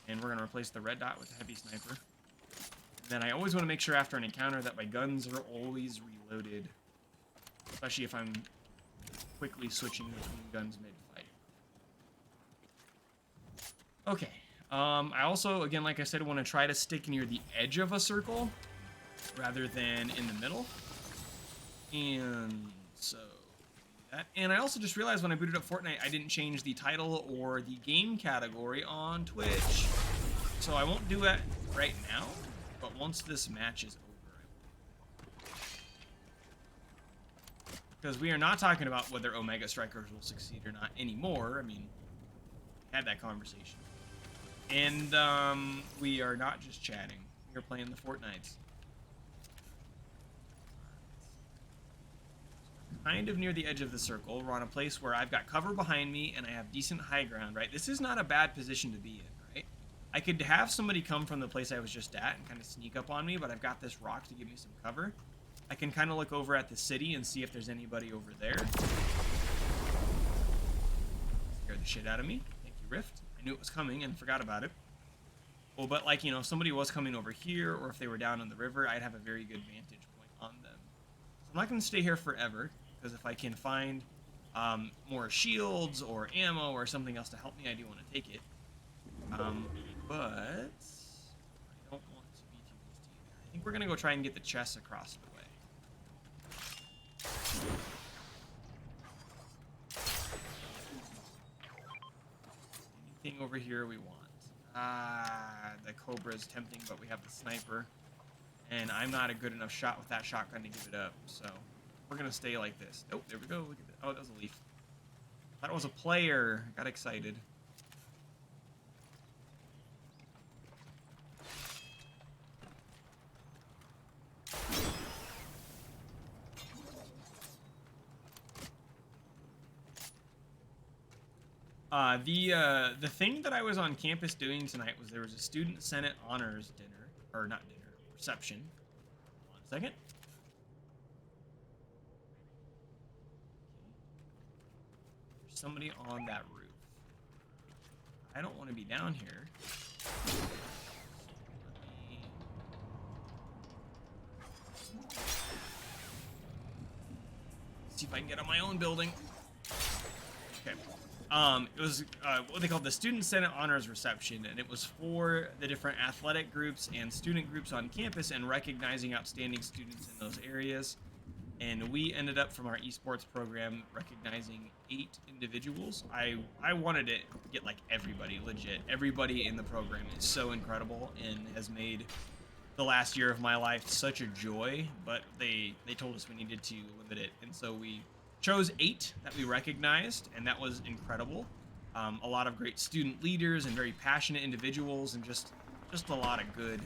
And we're gonna replace the red dot with the heavy sniper. Then I always want to make sure after an encounter that my guns are always reloaded. Especially if I'm quickly switching between guns mid-fight. Okay. I also, again, like I said, want to try to stick near the edge of a circle rather than in the middle. And so, that. And I also just realized when I booted up Fortnite, I didn't change the title or the game category on Twitch. So I won't do that right now, but once this match is over. Because we are not talking about whether Omega Strikers will succeed or not anymore. I mean, we had that conversation. And we are not just chatting. We are playing the Fortnites. Kind of near the edge of the circle. We're on a place where I've got cover behind me and I have decent high ground, right? This is not a bad position to be in, right? I could have somebody come from the place I was just at and kind of sneak up on me, but I've got this rock to give me some cover. I can kind of look over at the city and see if there's anybody over there. Scared the shit out of me. Thank you, Rift. I knew it was coming and forgot about it. Well, but like, you know, if somebody was coming over here or if they were down in the river, I'd have a very good vantage point on them. So I'm not going to stay here forever, because if I can find more shields or ammo or something else to help me, I do want to take it. But I don't want to be too close to you. I think we're going to go try and get the chests across the way. Anything over here we want? The Cobra is tempting, but we have the sniper. And I'm not a good enough shot with that shotgun to give it up, so we're going to stay like this. Oh, there we go. Look at that. Oh, that was a leaf. Thought it was a player. Got excited. The thing that I was on campus doing tonight was there was a student senate honors dinner, or not dinner, reception. 1 second. somebody on that roof. I don't want to be down here. See if I can get on my own building. Okay. It was what they called the Student Senate Honors Reception, and it was for the different athletic groups and student groups on campus and recognizing outstanding students in those areas. And we ended up, from our esports program, recognizing 8 individuals. I wanted to get like everybody, legit. Everybody in the program is so incredible and has made the last year of my life such a joy, but they told us we needed to limit it. And so we chose 8 that we recognized, and that was incredible. A lot of great student leaders and very passionate individuals, and just a lot of good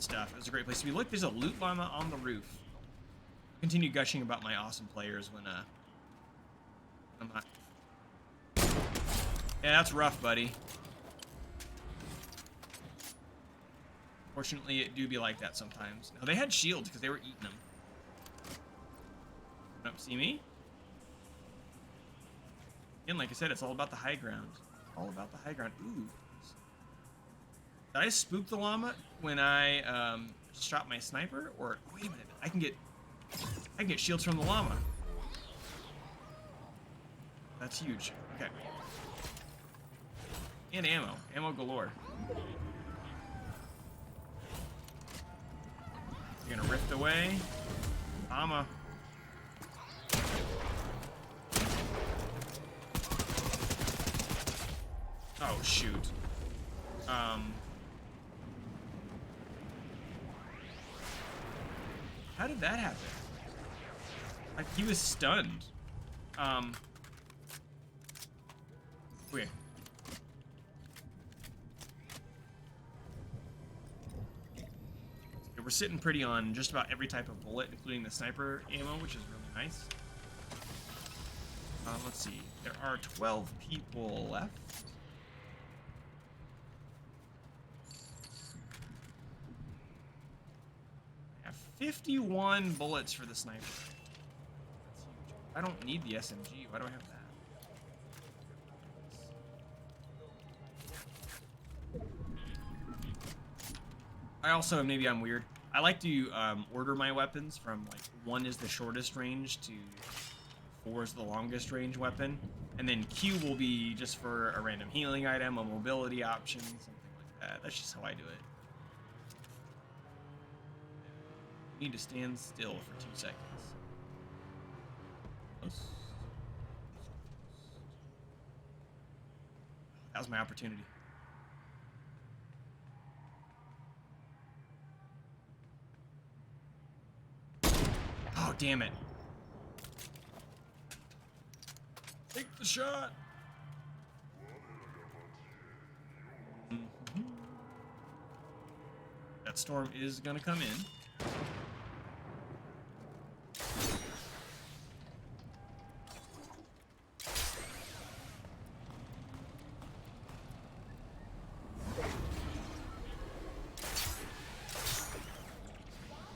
stuff. It was a great place to be. Look, there's a loot llama on the roof. Continue gushing about my awesome players when I'm not. Yeah, that's rough, buddy. Fortunately, it do be like that sometimes. No, they had shields because they were eating them. Don't see me? Again, like I said, it's all about the high ground. All about the high ground. Ooh. Did I spook the llama when I shot my sniper? Or wait a minute, I can get shields from the llama. That's huge. Okay. And ammo. Ammo galore. You're gonna rift away. Llama. Oh, shoot. How did that happen? Like, he was stunned. Okay. We're sitting pretty on just about every type of bullet, including the sniper ammo, which is really nice. Let's see. There are 12 people left. I have 51 bullets for the sniper. That's huge. I don't need the SMG. Why do I have that? I also, maybe I'm weird, I like to order my weapons from, like, 1 is the shortest range to 4 is the longest range weapon. And then Q will be just for a random healing item, a mobility option, something like that. That's just how I do it. You need to stand still for 2 seconds. Close. That was my opportunity. Oh, damn it. Take the shot. Mm-hmm. That storm is gonna come in.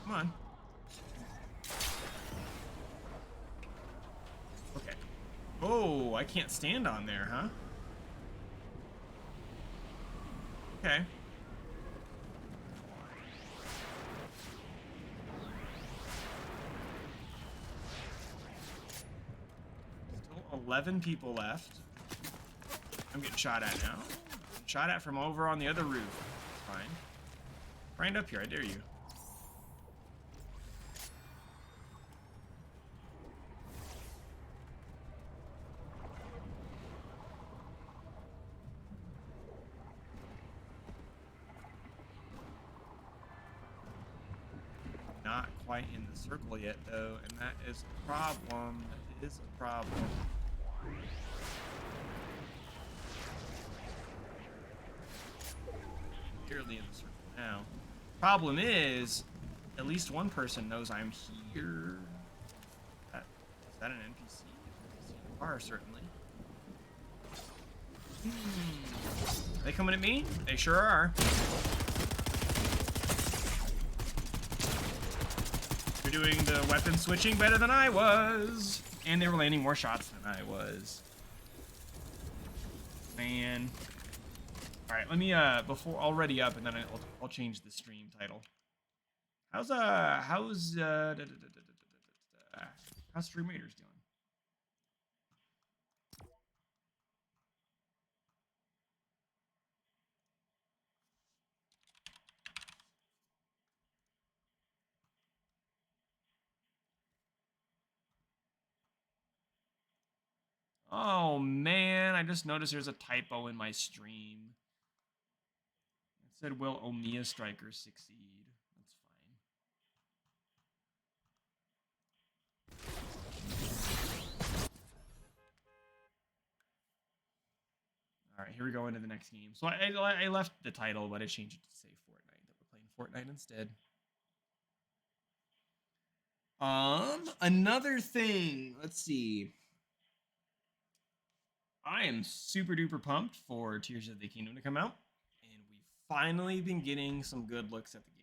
Come on. Okay. Oh, I can't stand on there, huh? Okay. Still 11 people left. I'm getting shot at now. Shot at from over on the other roof. Fine. Grind up here, I dare you. Not quite in the circle yet, though, and that is a problem. That is a problem. Clearly in the circle now. Problem is, at least one person knows I'm here. Is that an NPC? NPC are, certainly. Are they coming at me? They sure are. You're doing the weapon switching better than I was. And they were landing more shots than I was. Man. All right, let me before I'll ready up and then I'll change the stream title. How's Stream Raiders doing? Oh man, I just noticed there's a typo in my stream. It said, "Will Omiya strikers succeed?" That's fine. All right, here we go into the next game. So I left the title, but I changed it to say Fortnite. That we're playing Fortnite instead. Another thing. Let's see. I am super duper pumped for Tears of the Kingdom to come out, and we've finally been getting some good looks at the game.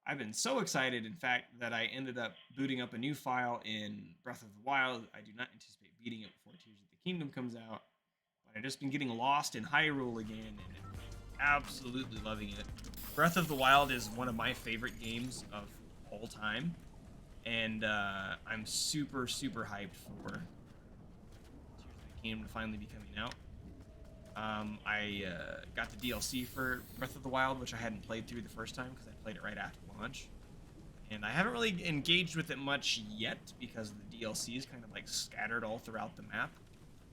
I've been so excited, in fact, that I ended up booting up a new file in Breath of the Wild. I do not anticipate beating it before Tears of the Kingdom comes out, but I've just been getting lost in Hyrule again, and absolutely loving it. Breath of the Wild is one of my favorite games of all time, and I'm super, super hyped for Tears of the Kingdom to finally be coming out. I got the DLC for Breath of the Wild, which I hadn't played through the first time because I played it right after launch. And I haven't really engaged with it much yet because the DLC is kind of like scattered all throughout the map.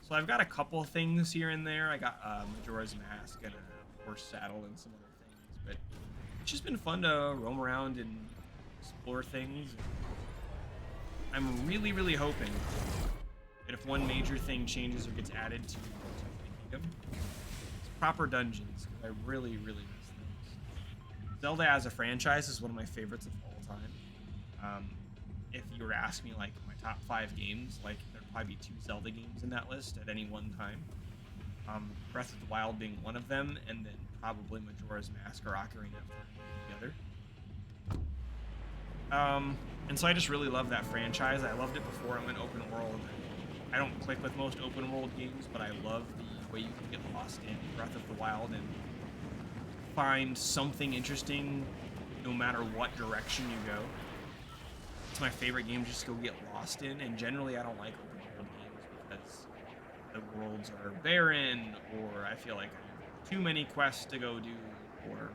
So I've got a couple things here and there. I got Majora's Mask and a horse saddle and some other things. But it's just been fun to roam around and explore things. I'm really, really hoping that if one major thing changes or gets added to the Kingdom, it's proper dungeons. I really, really miss those. Zelda as a franchise is one of my favorites of all time. If you were to ask me like my top 5 games, like there'd probably be 2 Zelda games in that list at any one time. Breath of the Wild being one of them, and then probably Majora's Mask or Ocarina of Time together. And so I just really love that franchise. I loved it before it went open world. I don't click with most open world games, but I love the way you can get lost in Breath of the Wild and find something interesting no matter what direction you go. It's my favorite game just to go get lost in, and generally I don't like open world games because the worlds are barren, or I feel like I have too many quests to go do, or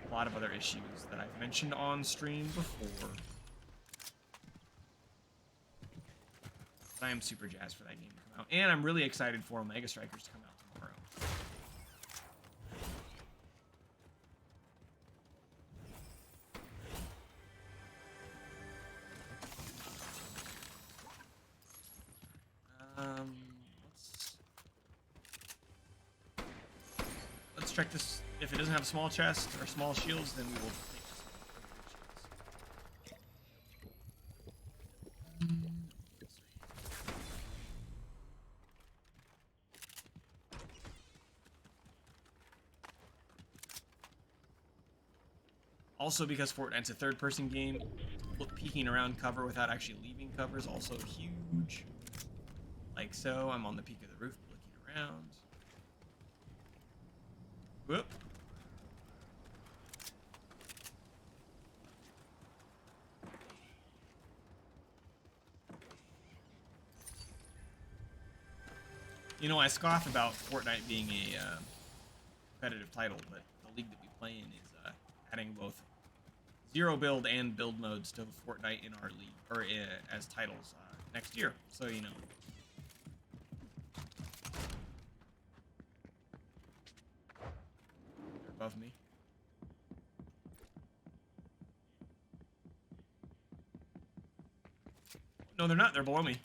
a lot of other issues that I've mentioned on stream before. But I am super jazzed for that game to come out, and I'm really excited for Omega Strikers to come out tomorrow. Let's check this. If it doesn't have a small chest or small shields, then we will take this. Also, because Fortnite's a third-person game, peeking around cover without actually leaving cover is also huge. Like so, I'm on the peak of the roof looking around. Whoop. You know, I scoff about Fortnite being a competitive title, but the league that we play in is adding both zero build and build modes to Fortnite in our league, or as titles next year. So, you know. They're above me. No, they're not. They're below me.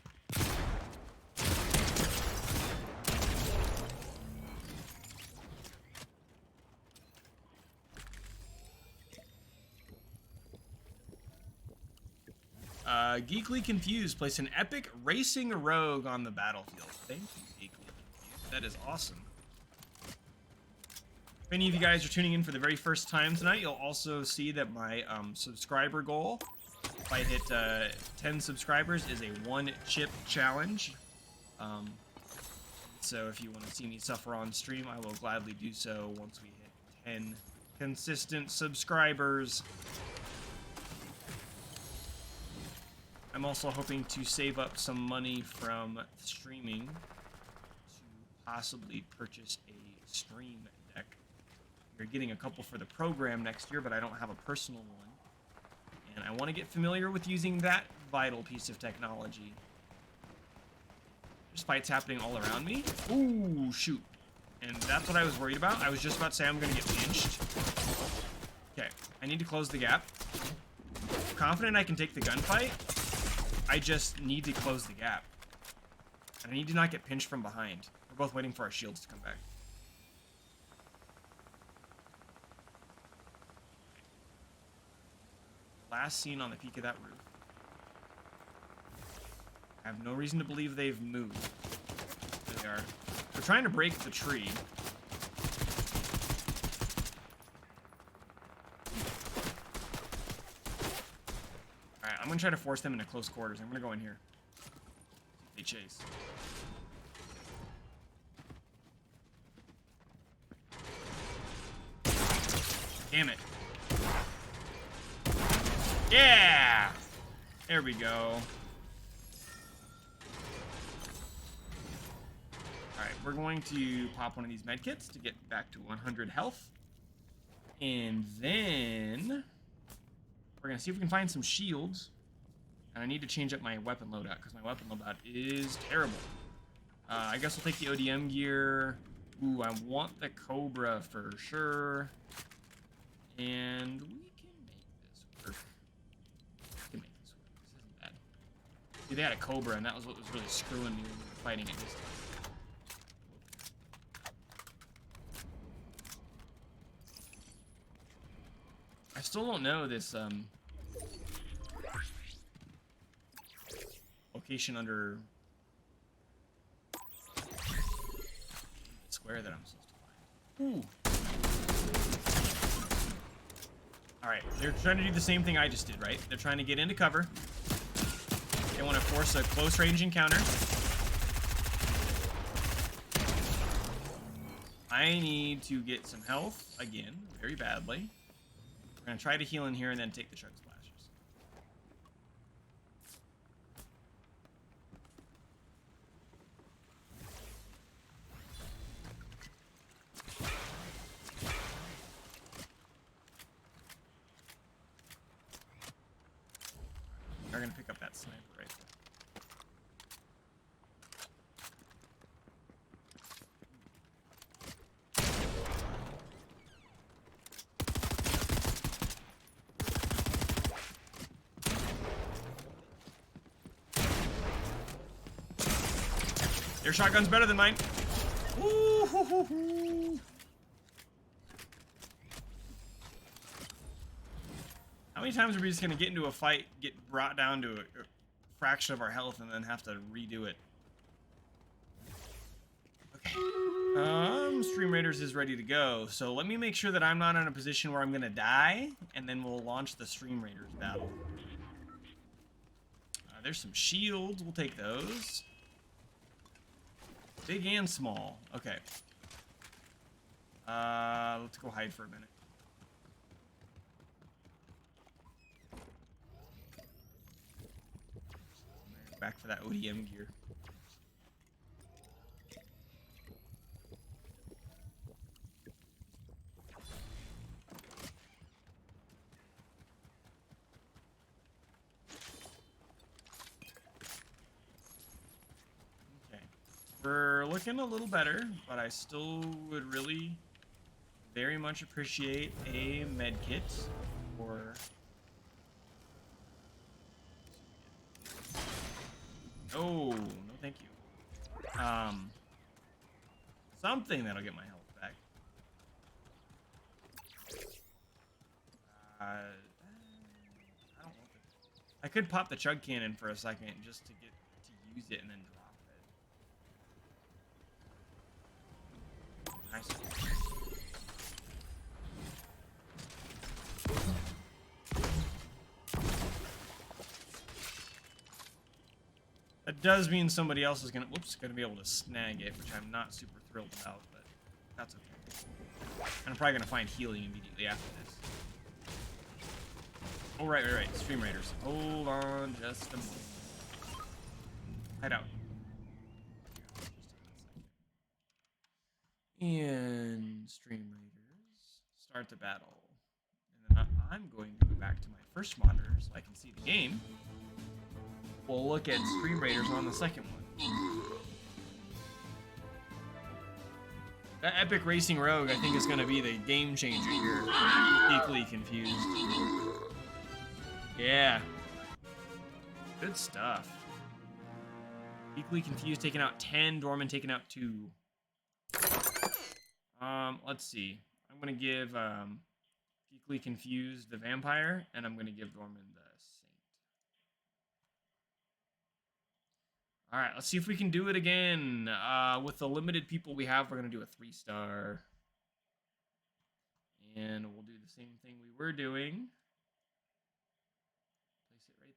Geekly Confused placed an epic racing rogue on the battlefield. Thank you, Geekly Confused. That is awesome. If any of you guys are tuning in for the very first time tonight, you'll also see that my subscriber goal, if I hit 10 subscribers, is a 1 chip challenge. so if you want to see me suffer on stream, I will gladly do so once we hit 10 consistent subscribers. I'm also hoping to save up some money from streaming to possibly purchase a stream deck. We're getting a couple for the program next year, but I don't have a personal one. And I want to get familiar with using that vital piece of technology. There's fights happening all around me. Ooh, shoot. And that's what I was worried about. I was just about to say I'm going to get pinched. Okay, I need to close the gap. I'm confident I can take the gunfight. I just need to close the gap. And I need to not get pinched from behind. We're both waiting for our shields to come back. Last seen on the peak of that roof. I have no reason to believe they've moved. There they are. They're trying to break the tree. Alright, I'm gonna try to force them into close quarters. I'm gonna go in here. They chase. Damn it. Yeah! There we go. Alright, we're going to pop one of these medkits to get back to 100 health. And then we're going to see if we can find some shields. And I need to change up my weapon loadout because my weapon loadout is terrible. I guess we'll take the ODM gear. Ooh, I want the Cobra for sure. And we can make this work. We can make this work. This isn't bad. See, they had a Cobra, and that was what was really screwing me when we were fighting it this time. I still don't know this location under square that I'm supposed to find. Ooh. Alright, they're trying to do the same thing I just did, right? They're trying to get into cover. They want to force a close range encounter. I need to get some health again, very badly. We're going to try to heal in here and then take the chug splashes. They're going to pick up that sniper rifle. Your shotgun's better than mine. Ooh, hoo, hoo, hoo. How many times are we just gonna get into a fight, get brought down to a fraction of our health, and then have to redo it? Okay. Stream Raiders is ready to go. So let me make sure that I'm not in a position where I'm gonna die, and then we'll launch the Stream Raiders battle. There's some shields. We'll take those. Big and small. Okay. Let's go hide for a minute. Back for that ODM gear. We're looking a little better, but I still would really very much appreciate a med kit or oh, no thank you. Something that'll get my health back. I don't want the, I could pop the chug cannon for a second just to get to use it and then drop it. Nice. That does mean somebody else is gonna be able to snag it, which I'm not super thrilled about, but that's okay. And I'm probably gonna find healing immediately after this. Oh, right. Stream Raiders. Hold on just a moment. Hide out. And Stream Raiders. Start the battle. And then I'm going to go back to my first monitor so I can see the game. We'll look at Stream Raiders on the second one. That Epic Racing Rogue, I think, is going to be the game changer here. Equally confused. Yeah. Good stuff. Equally confused, taking out 10. Dorman taking out 2. Let's see. I'm going to give Equally Confused the Vampire, and I'm going to give Dorman the Saint. Alright, let's see if we can do it again. With the limited people we have, we're going to do a 3-star. And we'll do the same thing we were doing. Place it right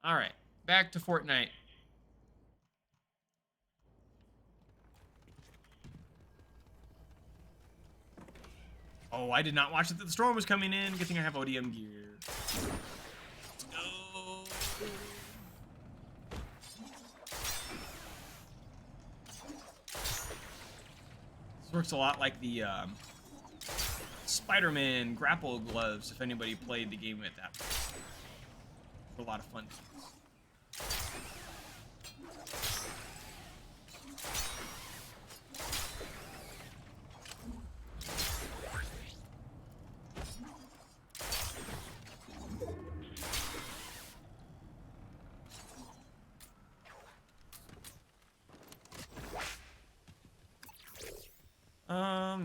there. Alright, back to Fortnite. Oh, I did not watch that the storm was coming in. Good thing I have ODM gear. Let's go. This works a lot like the Spider-Man grapple gloves, if anybody played the game with that. A lot of fun.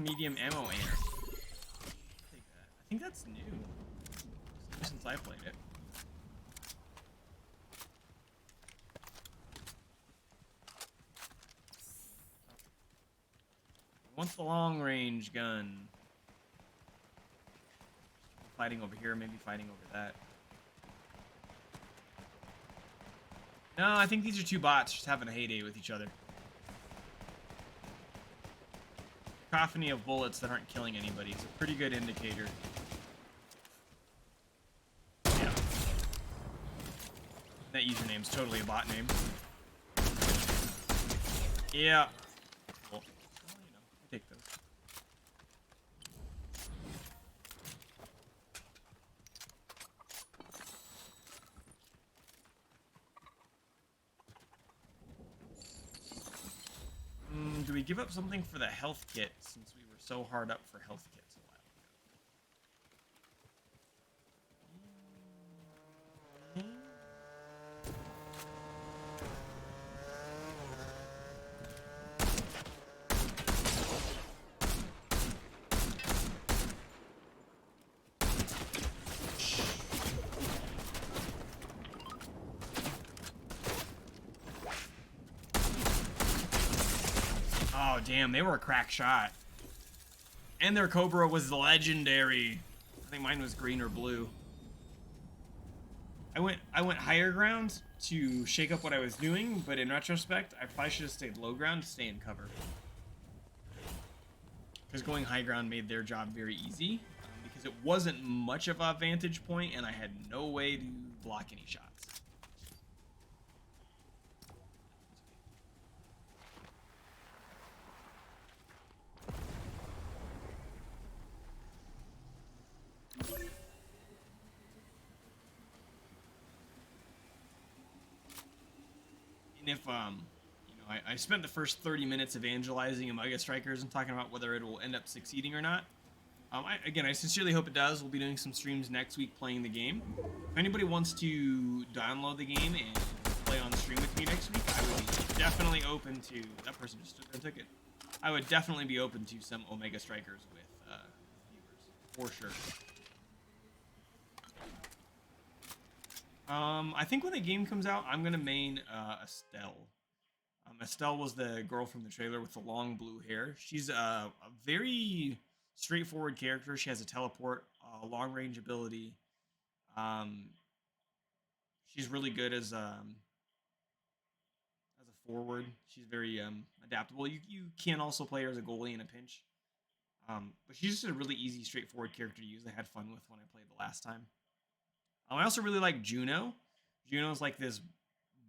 Medium ammo amp. Take that. I think that's new since I played it. I want the long range gun. Fighting over here, maybe fighting over that. No, I think these are 2 bots just having a heyday with each other. Cacophony of bullets that aren't killing anybody. It's a pretty good indicator. Yeah. That username's totally a bot name. Yeah. Well, you know, I take those. Do we give up something for the health kit since we were so hard up for health kits a while ago? Oh, damn, they were a crack shot. And their Cobra was legendary. I think mine was green or blue. I went higher ground to shake up what I was doing, but in retrospect, I probably should have stayed low ground to stay in cover. Because going high ground made their job very easy, because it wasn't much of a vantage point, and I had no way to block any shots. And if, you know, I spent the first 30 minutes evangelizing Omega Strikers and talking about whether it will end up succeeding or not. Again, I sincerely hope it does. We'll be doing some streams next week playing the game. If anybody wants to download the game and play on stream with me next week, I would be definitely open to... That person just stood there and took it. I would definitely be open to some Omega Strikers with viewers, for sure. I think when the game comes out, I'm gonna main Estelle. Estelle was the girl from the trailer with the long blue hair. She's a very straightforward character. She has a teleport, long range ability. She's really good as forward. She's very adaptable. You can also play her as a goalie in a pinch. But she's just a really easy, straightforward character to use. I had fun with when I played the last time. I also really like Juno. Juno's like this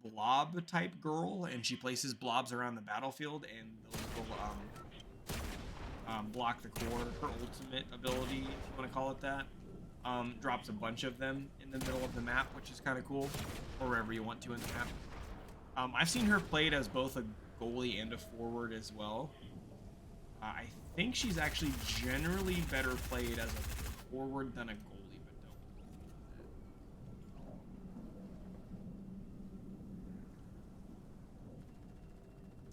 blob type girl, and she places blobs around the battlefield, and those will block the core. Her ultimate ability, if you want to call it that, drops a bunch of them in the middle of the map, which is kind of cool, or wherever you want to in the map. I've seen her played as both a goalie and a forward as well. I think she's actually generally better played as a forward than a goalie, but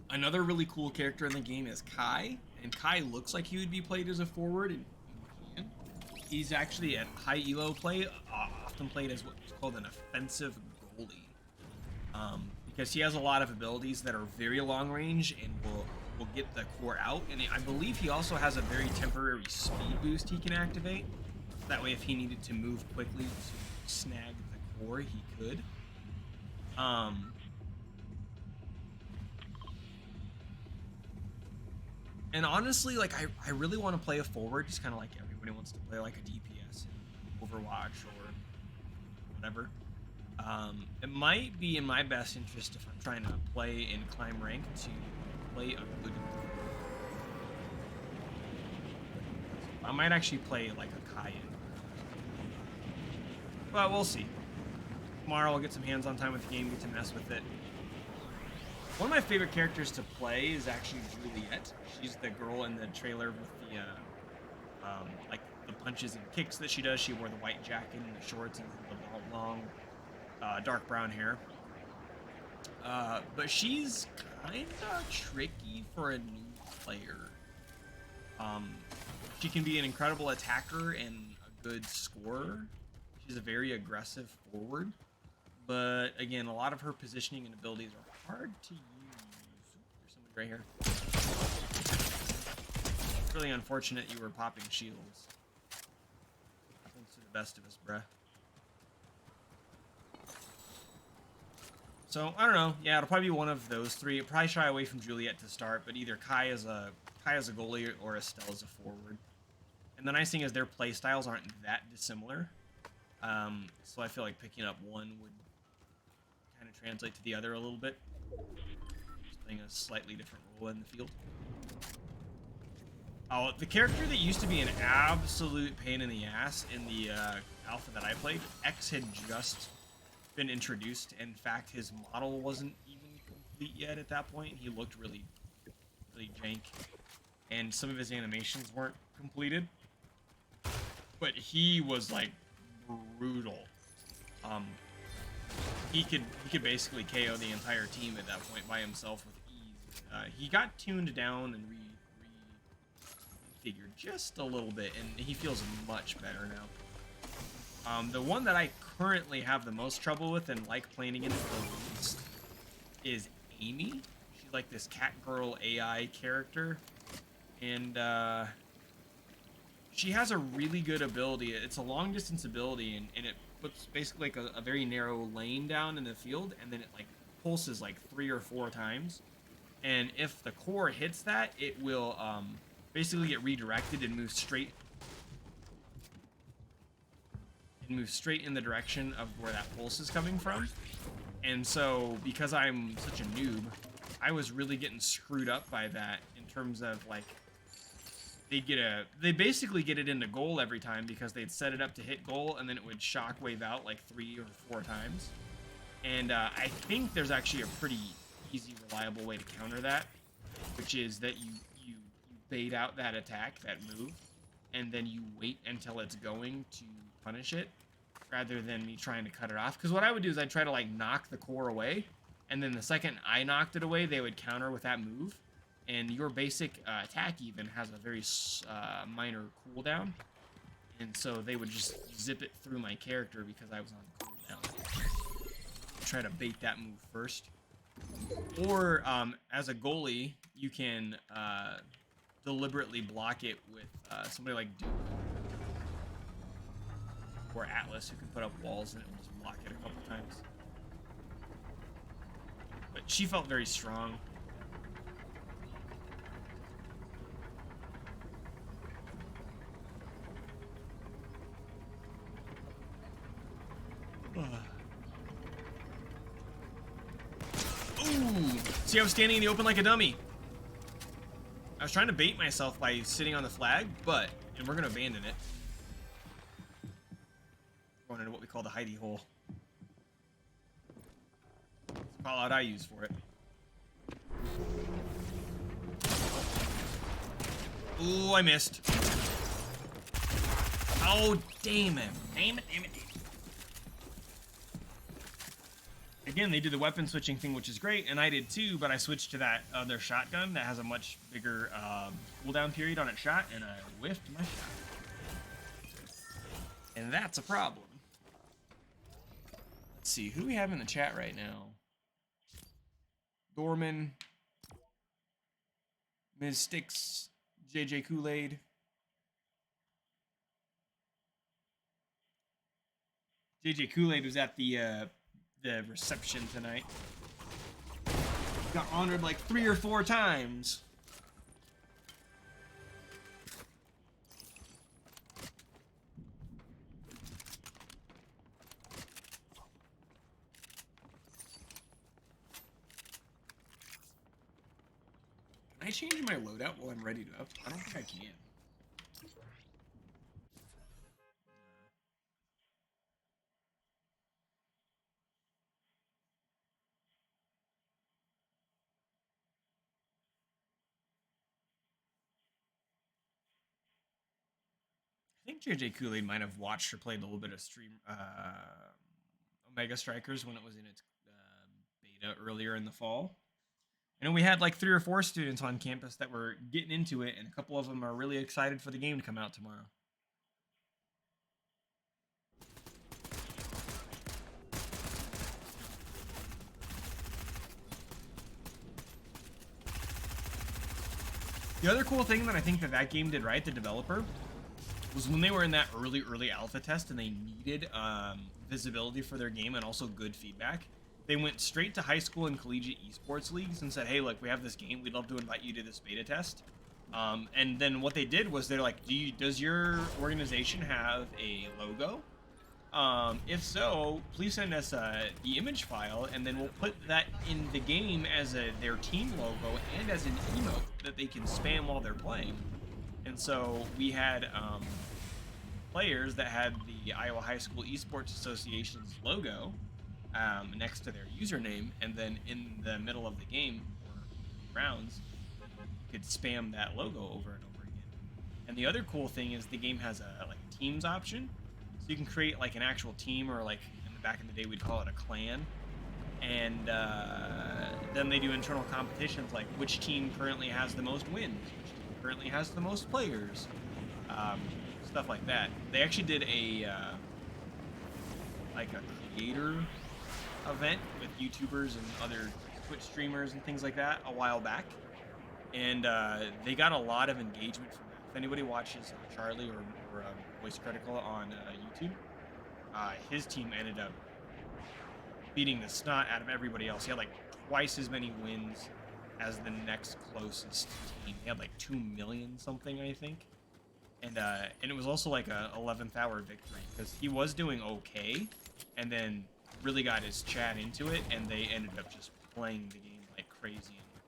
don't. Another really cool character in the game is Kai, and Kai looks like he would be played as a forward, and he can. He's actually at high elo play, often played as what's called an offensive goalie, because he has a lot of abilities that are very long range and will get the core out, and I believe he also has a very temporary speed boost he can activate. That way, if he needed to move quickly to snag the core, he could. And honestly, like I really want to play a forward, just kind of like everybody wants to play like a DPS in Overwatch or whatever. It might be in my best interest if I'm trying to play and climb rank to play a good. I might actually play like a Kai. But we'll see. Tomorrow I'll get some hands-on time with the game, get to mess with it. One of my favorite characters to play is actually Juliet. She's the girl in the trailer with the like the punches and kicks that she does. She wore the white jacket and the shorts and the long dark brown hair. But she's kind of tricky for a new player. She can be an incredible attacker and a good scorer. She's a very aggressive forward. But again, a lot of her positioning and abilities are hard to use. There's somebody right here. It's really unfortunate you were popping shields. Happens to the best of us, bruh. So, I don't know. Yeah, it'll probably be one of those three. I'll probably shy away from Juliet to start, but either Kai as a goalie or Estelle as a forward. And the nice thing is their play styles aren't that dissimilar. So I feel like picking up one would kind of translate to the other a little bit. Just playing a slightly different role in the field. Oh, the character that used to be an absolute pain in the ass in the alpha that I played, X had just been introduced. In fact, his model wasn't even complete yet at that point. He looked really, really jank, and some of his animations weren't completed. But he was like brutal. He could basically KO the entire team at that point by himself with ease. He got tuned down and refigured just a little bit, and he feels much better now. The one that I currently have the most trouble with and like playing against the least is Amy. She's like this cat girl AI character, and she has a really good ability. It's a long distance ability, and it puts basically like a very narrow lane down in the field, and then it like pulses like 3 or 4 times. And if the core hits that, it will basically get redirected and move straight in the direction of where that pulse is coming from. And so, because I'm such a noob, I was really getting screwed up by that in terms of like they basically get it into goal every time because they'd set it up to hit goal, and then it would shockwave out like 3 or 4 times. And I think there's actually a pretty easy, reliable way to counter that, which is that you bait out that attack, that move, and then you wait until it's going to punish it, rather than me trying to cut it off. Because what I would do is I'd try to like knock the core away, and then the second I knocked it away, they would counter with that move. And your basic attack even has a very minor cooldown, and so they would just zip it through my character because I was on cooldown. Try to bait that move first. Or as a goalie, you can deliberately block it with somebody like Duke or Atlas, who can put up walls and it will just block it a couple times. But she felt very strong. Ooh! See, I was standing in the open like a dummy. I was trying to bait myself by sitting on the flag, and we're gonna abandon it. Going into what we call the hidey hole. It's the call out I use for it. Ooh, I missed. Oh, damn it. Damn it. Again, they did the weapon switching thing, which is great, and I did too, but I switched to that other shotgun that has a much bigger cooldown period on its shot, and I whiffed my shot. And that's a problem. Let's see, who do we have in the chat right now? Dorman, Ms. Sticks, JJ Kool-Aid. JJ Kool-Aid was at the reception tonight. Got honored like 3 or 4 times. Can I change my loadout while I'm ready to up? I don't think I can. I think JJ Kool-Aid might have watched or played a little bit of Omega Strikers when it was in its beta earlier in the fall. I know we had like 3 or 4 students on campus that were getting into it, and a couple of them are really excited for the game to come out tomorrow. The other cool thing that I think that game did right, the developer, was when they were in that early alpha test and they needed visibility for their game and also good feedback. They went straight to high school and collegiate esports leagues and said, hey, look, we have this game. We'd love to invite you to this beta test. And then what they did was they're like, does your organization have a logo? If so, please send us the image file, and then we'll put that in the game as their team logo and as an emote that they can spam while they're playing. And so we had players that had the Iowa High School Esports Association's logo next to their username, and then in the middle of the game or rounds, you could spam that logo over and over again. And the other cool thing is the game has a like teams option, so you can create like an actual team, or like back in the day we'd call it a clan. And then they do internal competitions like which team currently has the most wins, which team currently has the most players, stuff like that. They actually did a like a creator event with YouTubers and other Twitch streamers and things like that a while back, and they got a lot of engagement from that. If anybody watches Charlie or Voice Critical on YouTube, his team ended up beating the snot out of everybody else. He had like twice as many wins as the next closest team. He had like 2 million something, I think. And it was also like a 11th hour victory because he was doing okay, and then really got his chat into it, and they ended up just playing the game like crazy and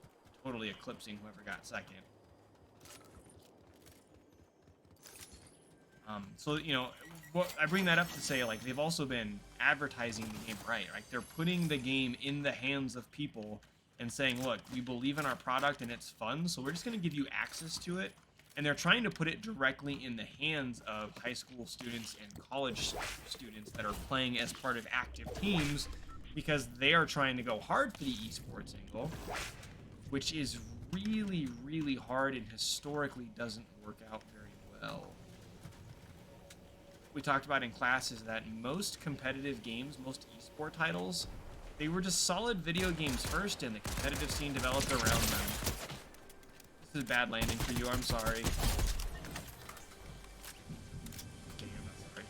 totally eclipsing whoever got second. So, you know, what I bring that up to say, like, they've also been advertising the game right. Like, they're putting the game in the hands of people and saying, look, we believe in our product and it's fun, so we're just going to give you access to it. And they're trying to put it directly in the hands of high school students and college students that are playing as part of active teams, because they are trying to go hard for the esports angle, which is really, really hard and historically doesn't work out very well. We talked about in class is that most competitive games, most esport titles, they were just solid video games first, and the competitive scene developed around them. This is bad landing for you, I'm sorry. Damn, that's sorry.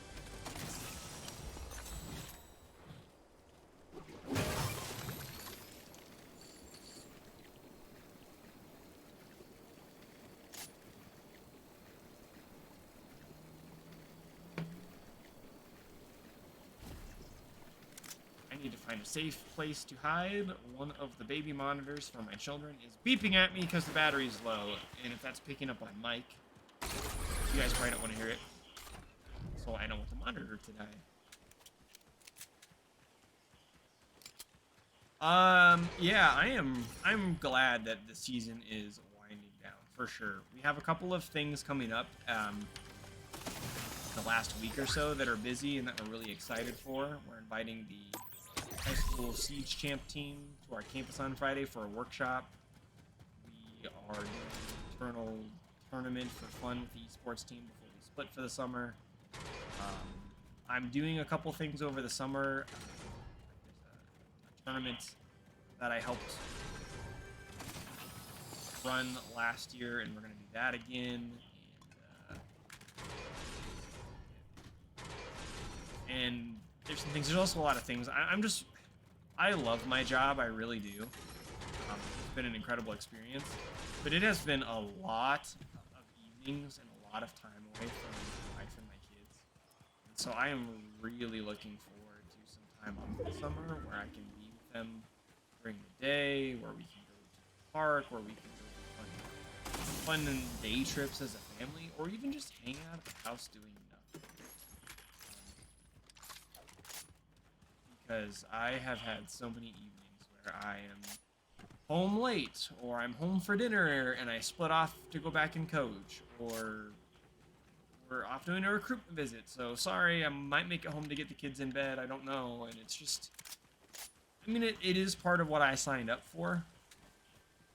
safe place to hide. One of the baby monitors for my children is beeping at me because the battery's low. And if that's picking up on mic, you guys probably don't want to hear it. So I don't want the monitor to die. Yeah, I'm glad that the season is winding down, for sure. We have a couple of things coming up, the last week or so that are busy and that we're really excited for. We're inviting the high school Siege Champ team to our campus on Friday for a workshop. We are doing an internal tournament for fun with the Esports team before we split for the summer. I'm doing a couple things over the summer. There's a tournament that I helped run last year, and we're going to do that again. And there's some things. There's also a lot of things. I love my job. I really do. It's been an incredible experience, but it has been a lot of evenings and a lot of time away from my wife and my kids. And so I am really looking forward to some time off this summer where I can be with them during the day, where we can go to the park, where we can go to fun day trips as a family, or even just hang out at the house doing nothing. Because I have had so many evenings where I am home late, or I'm home for dinner and I split off to go back and coach, or we're off doing a recruitment visit, so sorry, I might make it home to get the kids in bed, I don't know. And it's just, I mean, it is part of what I signed up for,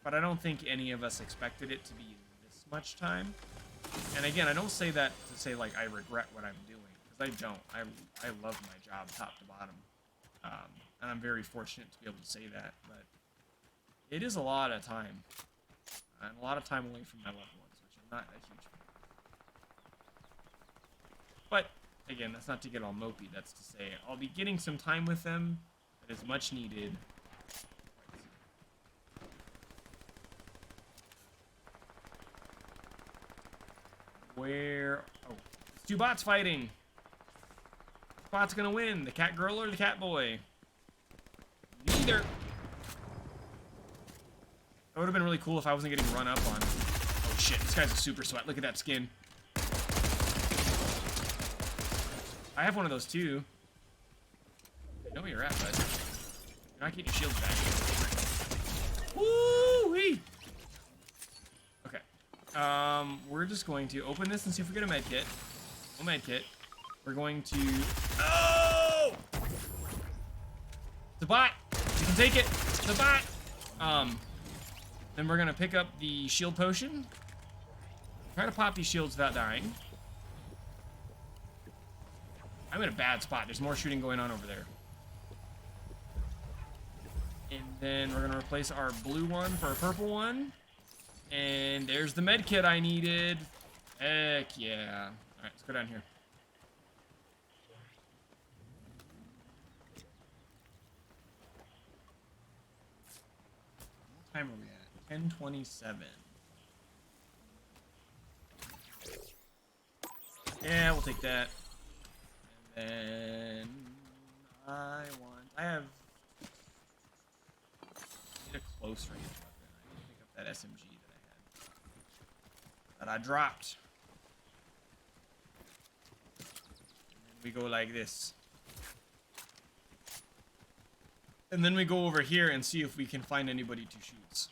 but I don't think any of us expected it to be this much time. And again, I don't say that to say like I regret what I'm doing, because I don't. I love my job top to bottom. And I'm very fortunate to be able to say that, but it is a lot of time, and a lot of time away from my loved ones, which I'm not a huge fan of. But again, that's not to get all mopey, that's to say I'll be getting some time with them that is much needed. Where, oh, it's two bots fighting. Which bot's gonna win, the cat girl or the cat boy? Neither. That would have been really cool if I wasn't getting run up on. Oh shit, this guy's a super sweat. Look at that skin. I have one of those too. I know where you're at, bud. You're not getting your shields back. Woo-wee! Okay. We're just going to open this and see if we get a med kit. No med kit. We're going to... Oh! It's a bot! You can take it! It's a bot! Then we're gonna pick up the shield potion. Try to pop these shields without dying. I'm in a bad spot. There's more shooting going on over there. And then we're gonna replace our blue one for a purple one. And there's the med kit I needed. Heck yeah. Alright, let's go down here. What time are we at? 10:27. Yeah, we'll take that. And then I have need a close range weapon. I need to pick up that SMG that I dropped. And then we go like this. And then we go over here and see if we can find anybody to shoot.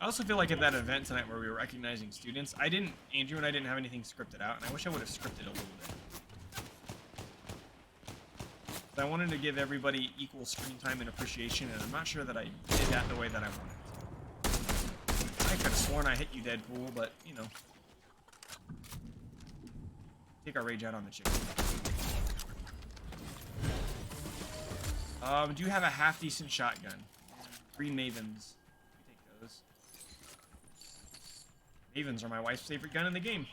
I also feel like at that event tonight where we were recognizing students, Andrew and I didn't have anything scripted out, and I wish I would have scripted a little bit. I wanted to give everybody equal screen time and appreciation, and I'm not sure that I did that the way that I wanted to. I could have sworn I hit you, Deadpool, but, you know. Take our rage out on the chicken. Do you have a half-decent shotgun? 3 Mavens. Take those. Mavens are my wife's favorite gun in the game.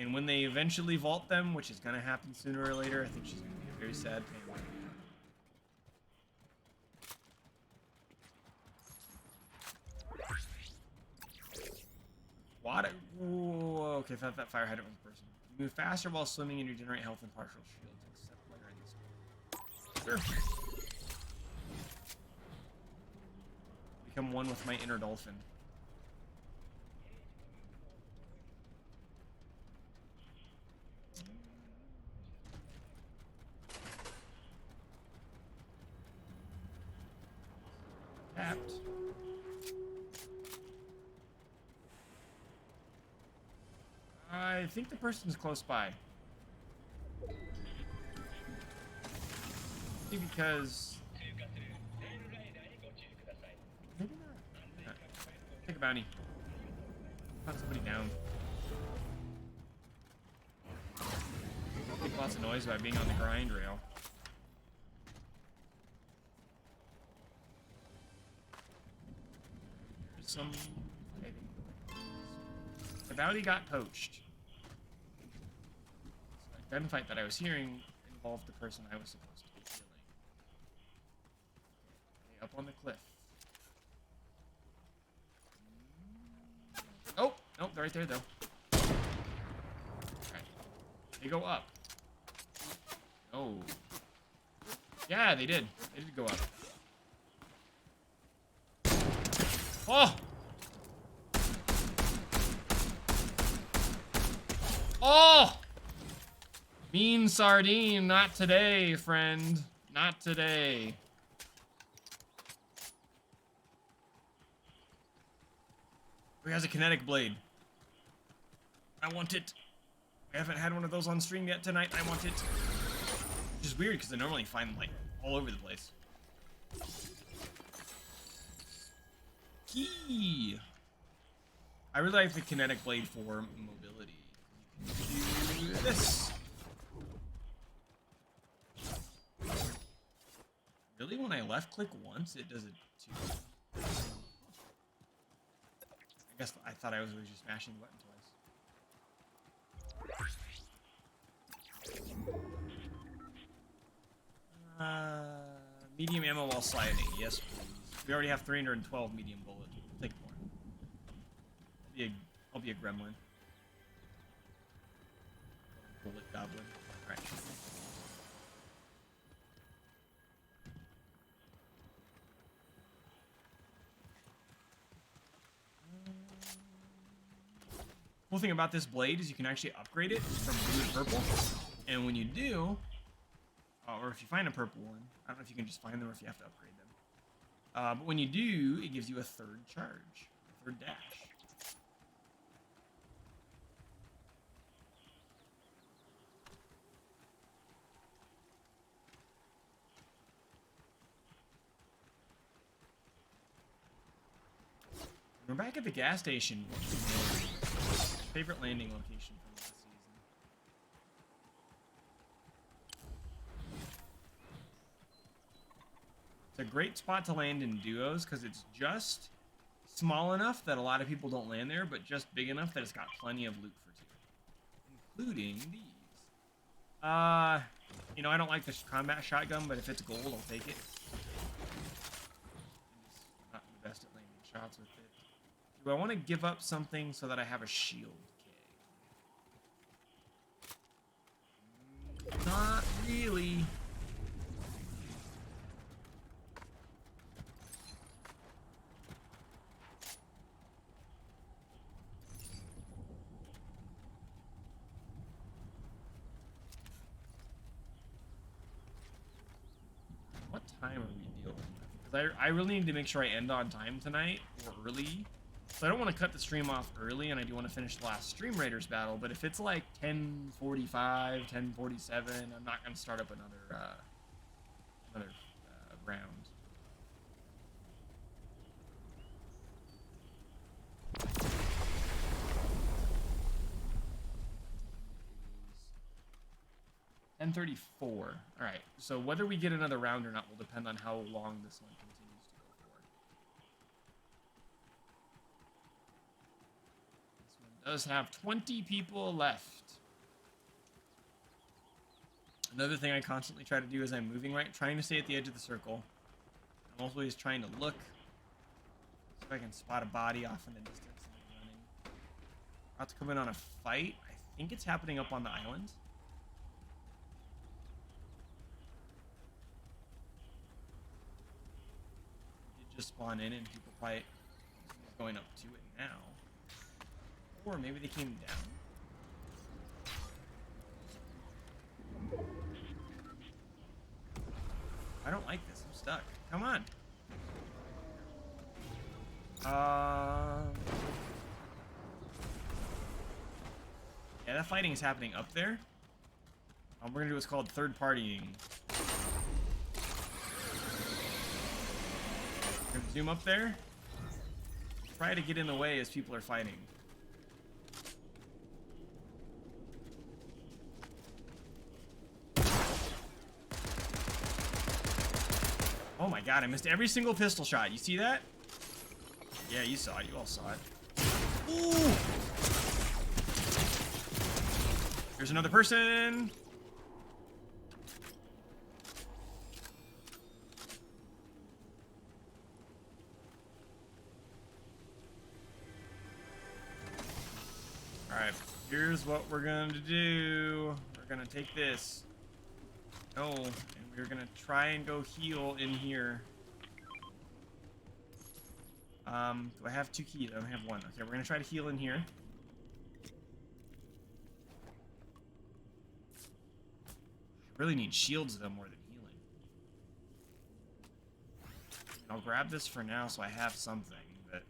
And when they eventually vault them, which is going to happen sooner or later, I think she's going to be a very sad family. What? Ooh, okay, I thought that fire hydrant was a person. You move faster while swimming and regenerate health and partial shields. Except player in this. Sure. Become one with my inner dolphin. Tapped. I think the person's close by. Maybe because... Maybe not. Take a bounty. Hunt somebody down. Make lots of noise by being on the grind rail. There's some... The bounty got poached. The gunfight that I was hearing involved the person I was supposed to be killing. Okay, up on the cliff. Oh! Nope, they're right there, though. Alright. They go up. Oh. Yeah, they did. They did go up. Oh! Oh! Mean sardine, not today, friend. Not today. Who has a kinetic blade? I want it. I haven't had one of those on stream yet tonight. I want it. Which is weird because I normally find them like all over the place. Key. I really like the kinetic blade for mobility. You can do this. Really, when I left click once, it does it too. I guess I thought I was just mashing the button twice. Medium ammo while sliding. Yes, please. We already have 312 medium bullets. We'll take more. I'll be a gremlin. Bullet goblin. Alright. Cool thing about this blade is you can actually upgrade it from blue to purple. And when you do, or if you find a purple one, I don't know if you can just find them or if you have to upgrade them. But when you do, it gives you a third charge, a third dash. We're back at the gas station. Favorite landing location from last season. It's a great spot to land in duos because it's just small enough that a lot of people don't land there, but just big enough that it's got plenty of loot for two, including these. You know, I don't like this combat shotgun, but if it's gold, I'll take it. I'm not the best at landing shots with it. Do I want to give up something so that I have a shield? Okay. Not really. What time are we dealing with? Because I really need to make sure I end on time tonight, or early. So I don't want to cut the stream off early, and I do want to finish the last Stream Raiders battle, but if it's like 10:45, 10:47, I'm not going to start up another round. $10:34. All right. So whether we get another round or not will depend on how long this one continues to go for. This one does have 20 people left. Another thing I constantly try to do as I'm moving right, trying to stay at the edge of the circle. I'm always trying to look, see if I can spot a body off in the distance and I'm running. About to come in on a fight. I think it's happening up on the island. It just spawn in and people probably going up to it now. Or maybe they came down. I don't like this. I'm stuck. Come on. Yeah, that fighting is happening up there. We're gonna do what's called third partying. We're gonna zoom up there. Try to get in the way as people are fighting. Oh my god, I missed every single pistol shot. You see that? Yeah, you saw it. You all saw it. Ooh! There's another person. Alright, here's what we're gonna do. We're gonna take this. Oh, and we're gonna try and go heal in here. Do I have 2 keys? I only have 1. Okay, we're gonna try to heal in here. I really need shields though more than healing. I'll grab this for now so I have something, but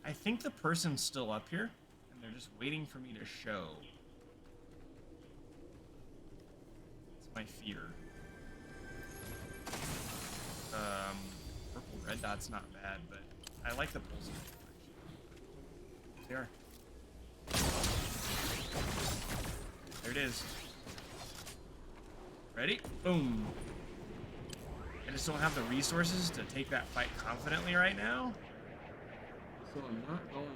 I think the person's still up here, and they're just waiting for me to show. It's my fear. Purple red dot's not bad, but I like the pulse. There. There it is. Ready? Boom. I just don't have the resources to take that fight confidently right now. So I'm not going to.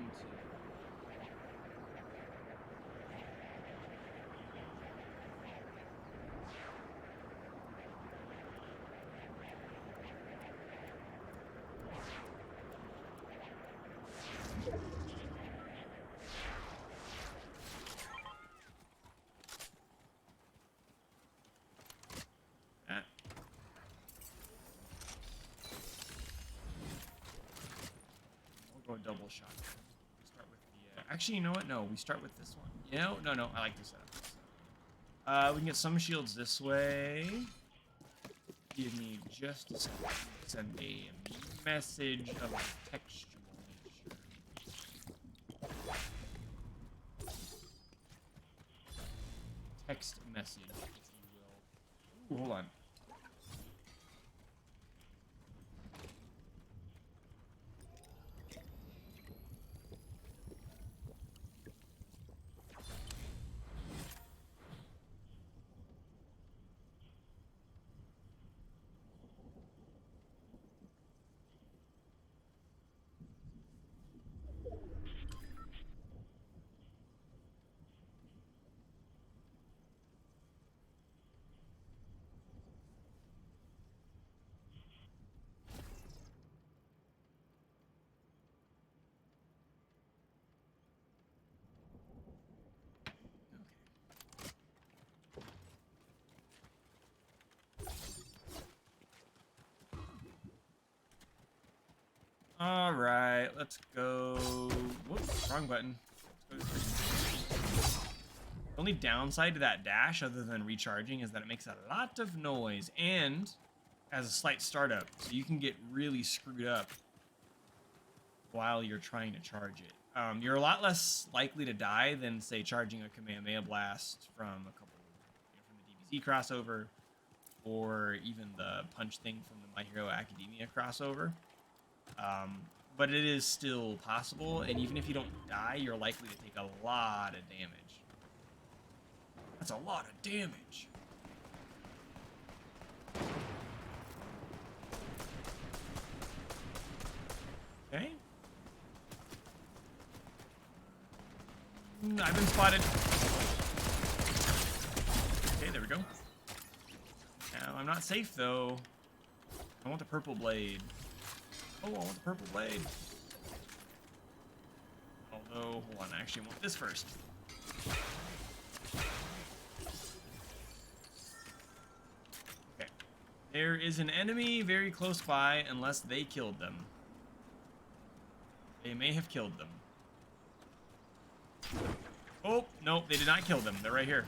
Go a double shot. Start with the. Actually, you know what? No, we start with this one. You know? No. I like this setup. We can get some shields this way. Give me just a second. Send a message of a textual nature. Text message, if you will. Ooh, hold on. All right, let's go. Whoops, wrong button. Let's go. The only downside to that dash, other than recharging, is that it makes a lot of noise and has a slight startup, so you can get really screwed up while you're trying to charge it. You're a lot less likely to die than, say, charging a Kamehameha Blast from a couple, from the DBZ crossover, or even the punch thing from the My Hero Academia crossover. but it is still possible, and even if you don't die, you're likely to take a lot of damage. That's a lot of damage. Okay. I've been spotted. Okay, there we go. Now, I'm not safe, though. I want the purple blade. Oh, I want the purple blade. Although, hold on, I actually want this first. Okay. There is an enemy very close by, unless they killed them. They may have killed them. Oh, nope, they did not kill them. They're right here.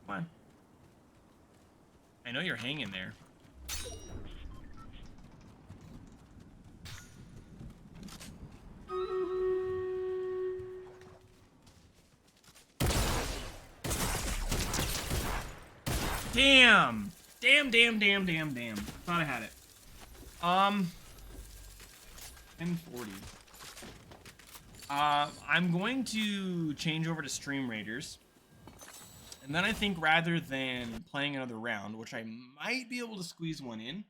Come on. I know you're hanging there. Damn! Damn. Thought I had it. 1040. I'm going to change over to Stream Raiders. And then I think rather than playing another round, which I might be able to squeeze one in,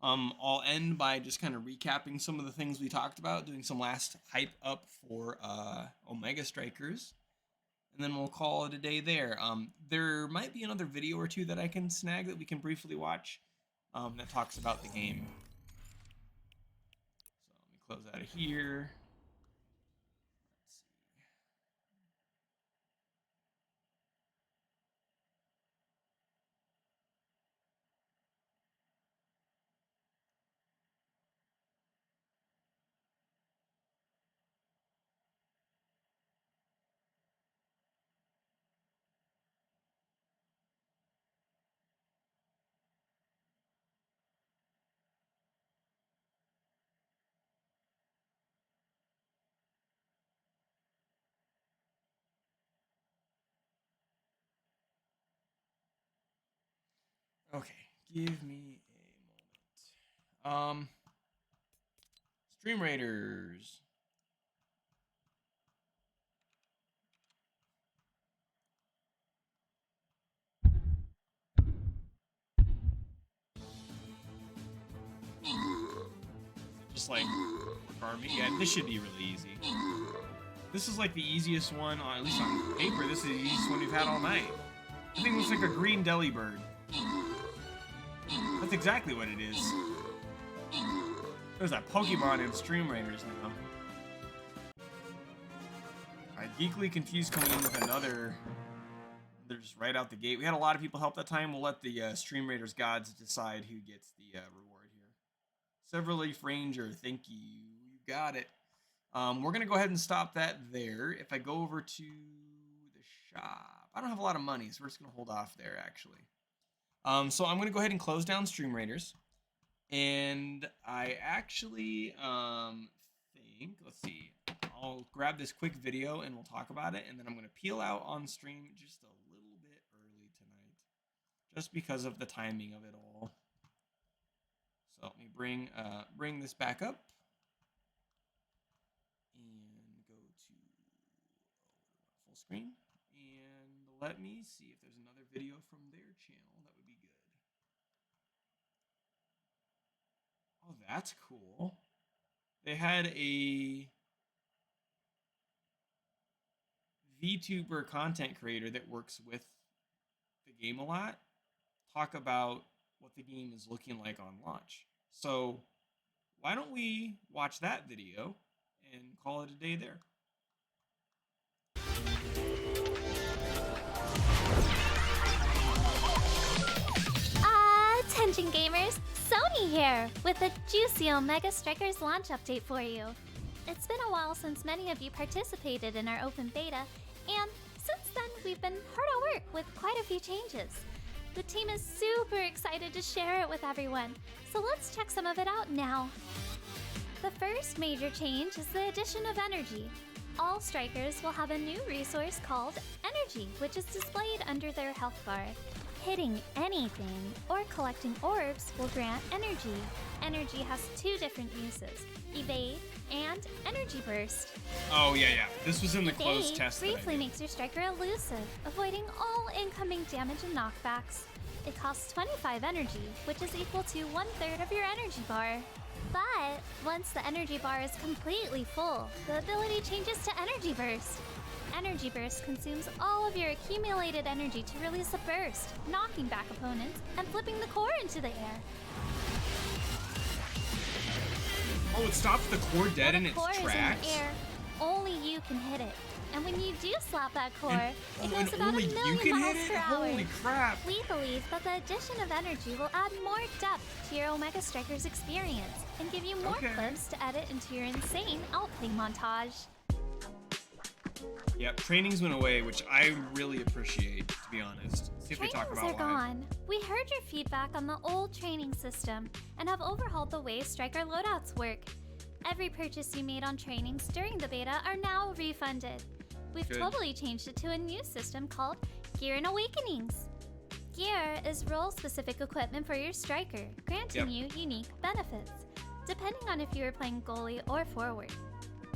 I'll end by just kind of recapping some of the things we talked about, doing some last hype up for Omega Strikers, and then we'll call it a day there. There might be another video or two that I can snag that we can briefly watch that talks about the game. So let me close out of here. Okay, give me a moment. Stream Raiders. Just like farming. Yeah, this should be really easy. This is like the easiest one, at least on paper, this is the easiest one we've had all night. I think it looks like a green deli bird. That's exactly what it is. There's a Pokemon in Stream Raiders now. Geekly Confused coming in with another. They're just right out the gate. We had a lot of people help that time. We'll let the Stream Raiders gods decide who gets the reward here. Several Leaf Ranger, thank you. You got it. We're going to go ahead and stop that there. If I go over to the shop, I don't have a lot of money, so we're just going to hold off there, actually. So I'm going to go ahead and close down Stream Raiders. And I actually think, let's see, I'll grab this quick video and we'll talk about it. And then I'm going to peel out on stream just a little bit early tonight, just because of the timing of it all. So let me bring this back up and go to full screen. And let me see if there's another video from their channel that would be good. Oh, that's cool. They had a VTuber content creator that works with the game a lot talk about what the game is looking like on launch. So why don't we watch that video and call it a day there? Attention gamers, Sony here with a juicy Omega Strikers launch update for you. It's been a while since many of you participated in our open beta, and since then we've been hard at work with quite a few changes. The team is super excited to share it with everyone, so let's check some of it out now. The first major change is the addition of energy. All strikers will have a new resource called Energy, which is displayed under their health bar. hitting anything or collecting orbs will grant energy. Energy has two different uses, evade and energy burst. Oh, yeah. This was in the closed Evade test that I briefly did. makes your striker elusive, avoiding all incoming damage and knockbacks. It costs 25 energy, which is equal to 1/3 of your energy bar. But once the energy bar is completely full, the ability changes to energy burst. Energy burst consumes all of your accumulated energy to release a burst, knocking back opponents and flipping the core into the air. Oh, it stops the core dead in While the its core is in tracks? the air, only you can hit it. And when you do slap that core, it And goes about only a you million can miles hit per it? hour. Holy crap. We believe that the addition of energy will add more depth to your Omega Striker's experience and give you more Okay. clips to edit into your insane outplay montage. Yep, trainings went away, which I really appreciate, to be honest. See if they talk Trainings about are why. gone. We heard your feedback on the old training system and have overhauled the way Striker loadouts work. Every purchase you made on trainings during the beta are now refunded. We've Good. totally changed it to a new system called Gear and Awakenings. Gear is role-specific equipment for your striker, granting you unique benefits, depending on if you are playing goalie or forward.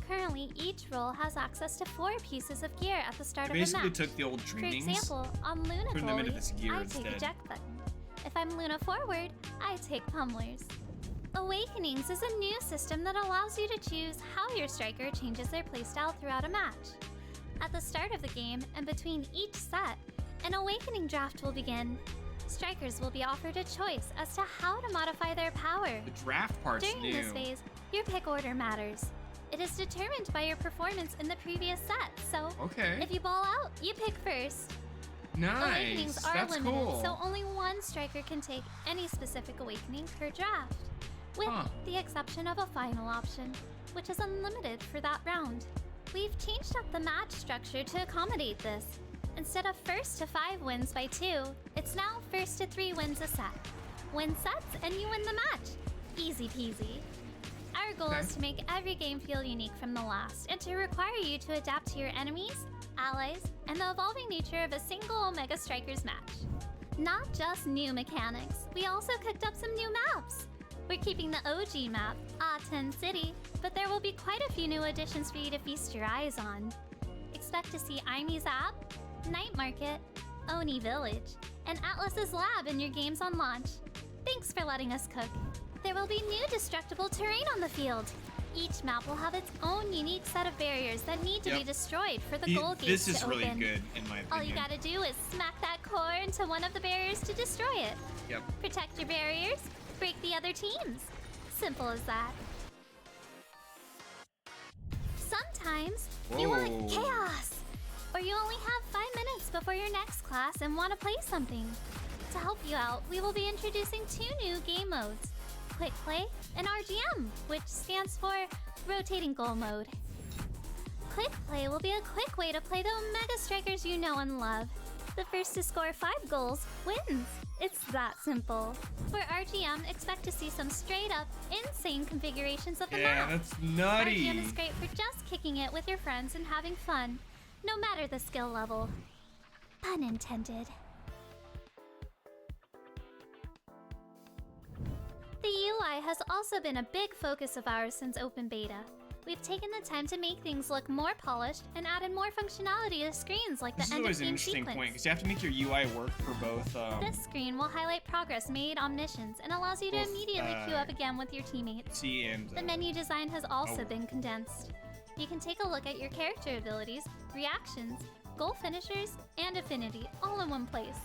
Currently, each role has access to 4 pieces of gear at the start I of a basically match. took the old For trainings. example, on Luna putting them into this goalie, gear I take instead. eject button. If I'm Luna forward, I take pummelers. Awakenings is a new system that allows you to choose how your striker changes their playstyle throughout a match. At the start of the game and between each set, an awakening draft will begin. Strikers will be offered a choice as to how to modify their power. The draft part's During new. this phase, your pick order matters. It is determined by your performance in the previous set, so Okay. if you ball out, you pick first. Nice. Awakenings are That's limited, cool. so only one striker can take any specific awakening per draft, with Huh. the exception of a final option, which is unlimited for that round. We've changed up the match structure to accommodate this. Instead of first to 5 wins by 2, it's now first to 3 wins a set. Win sets and you win the match. Easy peasy. Our goal Okay. is to make every game feel unique from the last and to require you to adapt to your enemies, allies, and the evolving nature of a single Omega Strikers match. Not just new mechanics, we also cooked up some new maps. We're keeping the OG map, A10 City, but there will be quite a few new additions for you to feast your eyes on. Expect to see Imy's app, Night Market, Oni Village, and Atlas's lab in your games on launch. Thanks for letting us cook. There will be new destructible terrain on the field. Each map will have its own unique set of barriers that need to be Yep. destroyed for the The- goal gates this to is really open. good, in my opinion. All you gotta do is smack that core into one of the barriers to destroy it. Yep. Protect your barriers, break the other teams. Simple as that. Sometimes you want Whoa. chaos, or you only have 5 minutes before your next class and want to play something. To help you out, we will be introducing 2 new game modes, Quick Play and RGM, which stands for Rotating Goal Mode. Quick Play will be a quick way to play the Omega Strikers you know and love. The first to score 5 goals wins. It's that simple. For RGM, expect to see some straight up insane configurations of the Yeah, map. that's nutty. RGM is great for just kicking it with your friends and having fun, no matter the skill level. Pun intended. The UI has also been a big focus of ours since open beta. We've taken the time to make things look more polished and added more functionality to screens like This the is end of always an game interesting sequence. point, because you have to make your UI work for both. This screen will highlight progress made on missions and allows you to Both, immediately queue up again with your teammates. C and The menu design has also Oh. been condensed. You can take a look at your character abilities, reactions, goal finishers, and affinity all in one place.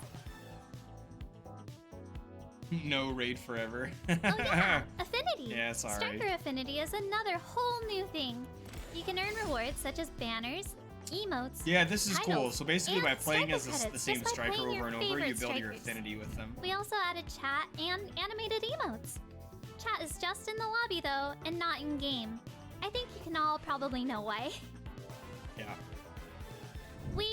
no raid forever. Oh yeah, affinity! Yeah, sorry. Striker affinity is another whole new thing. You can earn rewards such as banners, emotes. Yeah, this is cool. titles, So basically, and by playing striker as the credits same just by striker playing over your and over, you favorite build your strikers. affinity with them. We also added chat and animated emotes. Chat is just in the lobby though, and not in game. I think you can all probably know why. Yeah. We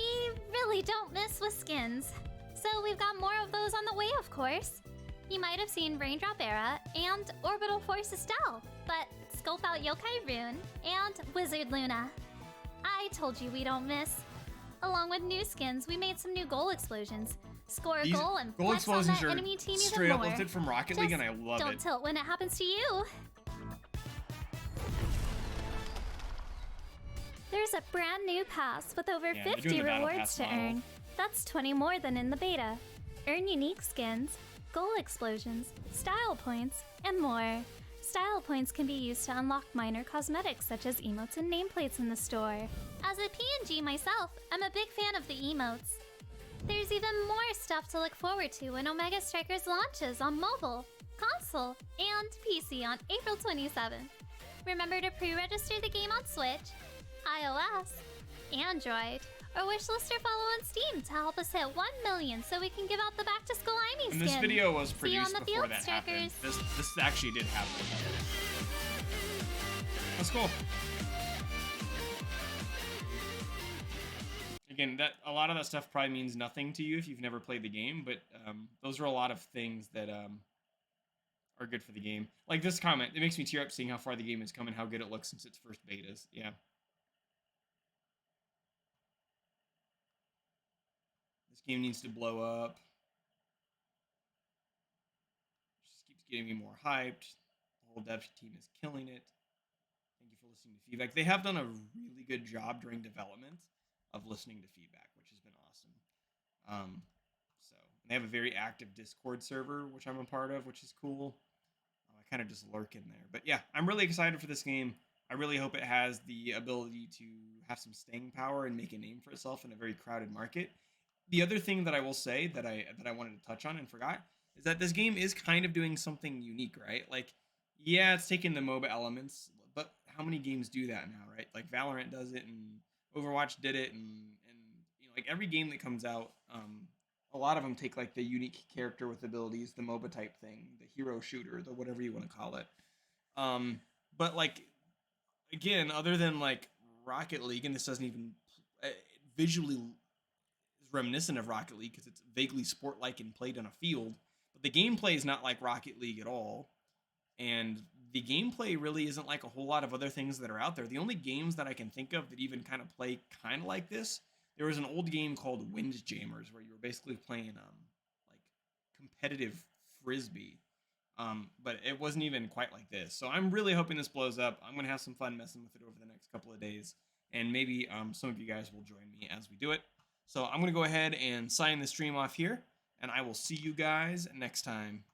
really don't miss with skins. So we've got more of those on the way, of course. You might have seen Raindrop Era and Orbital Force Estelle, but scope out Yokai Rune and Wizard Luna. I told you we don't miss. Along with new skins, we made some new goal explosions. Score a These goal and goal flex on explosions that are enemy team straight even up more. lifted from Rocket League, and I love Don't it. tilt when it happens to you. There's a brand new pass with over Yeah, they're doing 50 the battle rewards pass to model. earn. That's 20 more than in the beta. Earn unique skins, goal explosions, style points, and more. Style points can be used to unlock minor cosmetics such as emotes and nameplates in the store. As a PNG myself, I'm a big fan of the emotes. There's even more stuff to look forward to when Omega Strikers launches on mobile, console, and PC on April 27th. Remember to pre-register the game on Switch, iOS, Android, or wishlist or follow on Steam to help us hit 1 million so we can give out the back-to-school IME skin. And this video was See you on produced the before field, that happened. Strikers. This actually did happen. That's cool. Again, that a lot of that stuff probably means nothing to you if you've never played the game, but those are a lot of things that are good for the game. Like this comment, it makes me tear up seeing how far the game has come and how good it looks since its first betas. Yeah. This game needs to blow up. Just keeps getting me more hyped. The whole dev team is killing it. Thank you for listening to feedback. They have done a really good job during development of listening to feedback, which has been awesome. So they have a very active Discord server, which I'm a part of, which is cool. I kind of just lurk in there. But yeah, I'm really excited for this game. I really hope it has the ability to have some staying power and make a name for itself in a very crowded market. The other thing that I will say that I wanted to touch on and forgot is that this game is kind of doing something unique, right? Like, yeah, it's taking the MOBA elements, but how many games do that now, right? Like Valorant does it, and Overwatch did it, and you know, like every game that comes out, a lot of them take like the unique character with abilities, the MOBA type thing, the hero shooter, the whatever you want to call it. But like again, other than like Rocket League, and this doesn't even visually is reminiscent of Rocket League because it's vaguely sport-like and played on a field, but the gameplay is not like Rocket League at all. And the gameplay really isn't like a whole lot of other things that are out there. The only games that I can think of that even kind of play kind of like this, there was an old game called Windjammers where you were basically playing like competitive frisbee. But it wasn't even quite like this. So I'm really hoping this blows up. I'm gonna have some fun messing with it over the next couple of days, and maybe some of you guys will join me as we do it. So I'm gonna go ahead and sign the stream off here, and I will see you guys next time.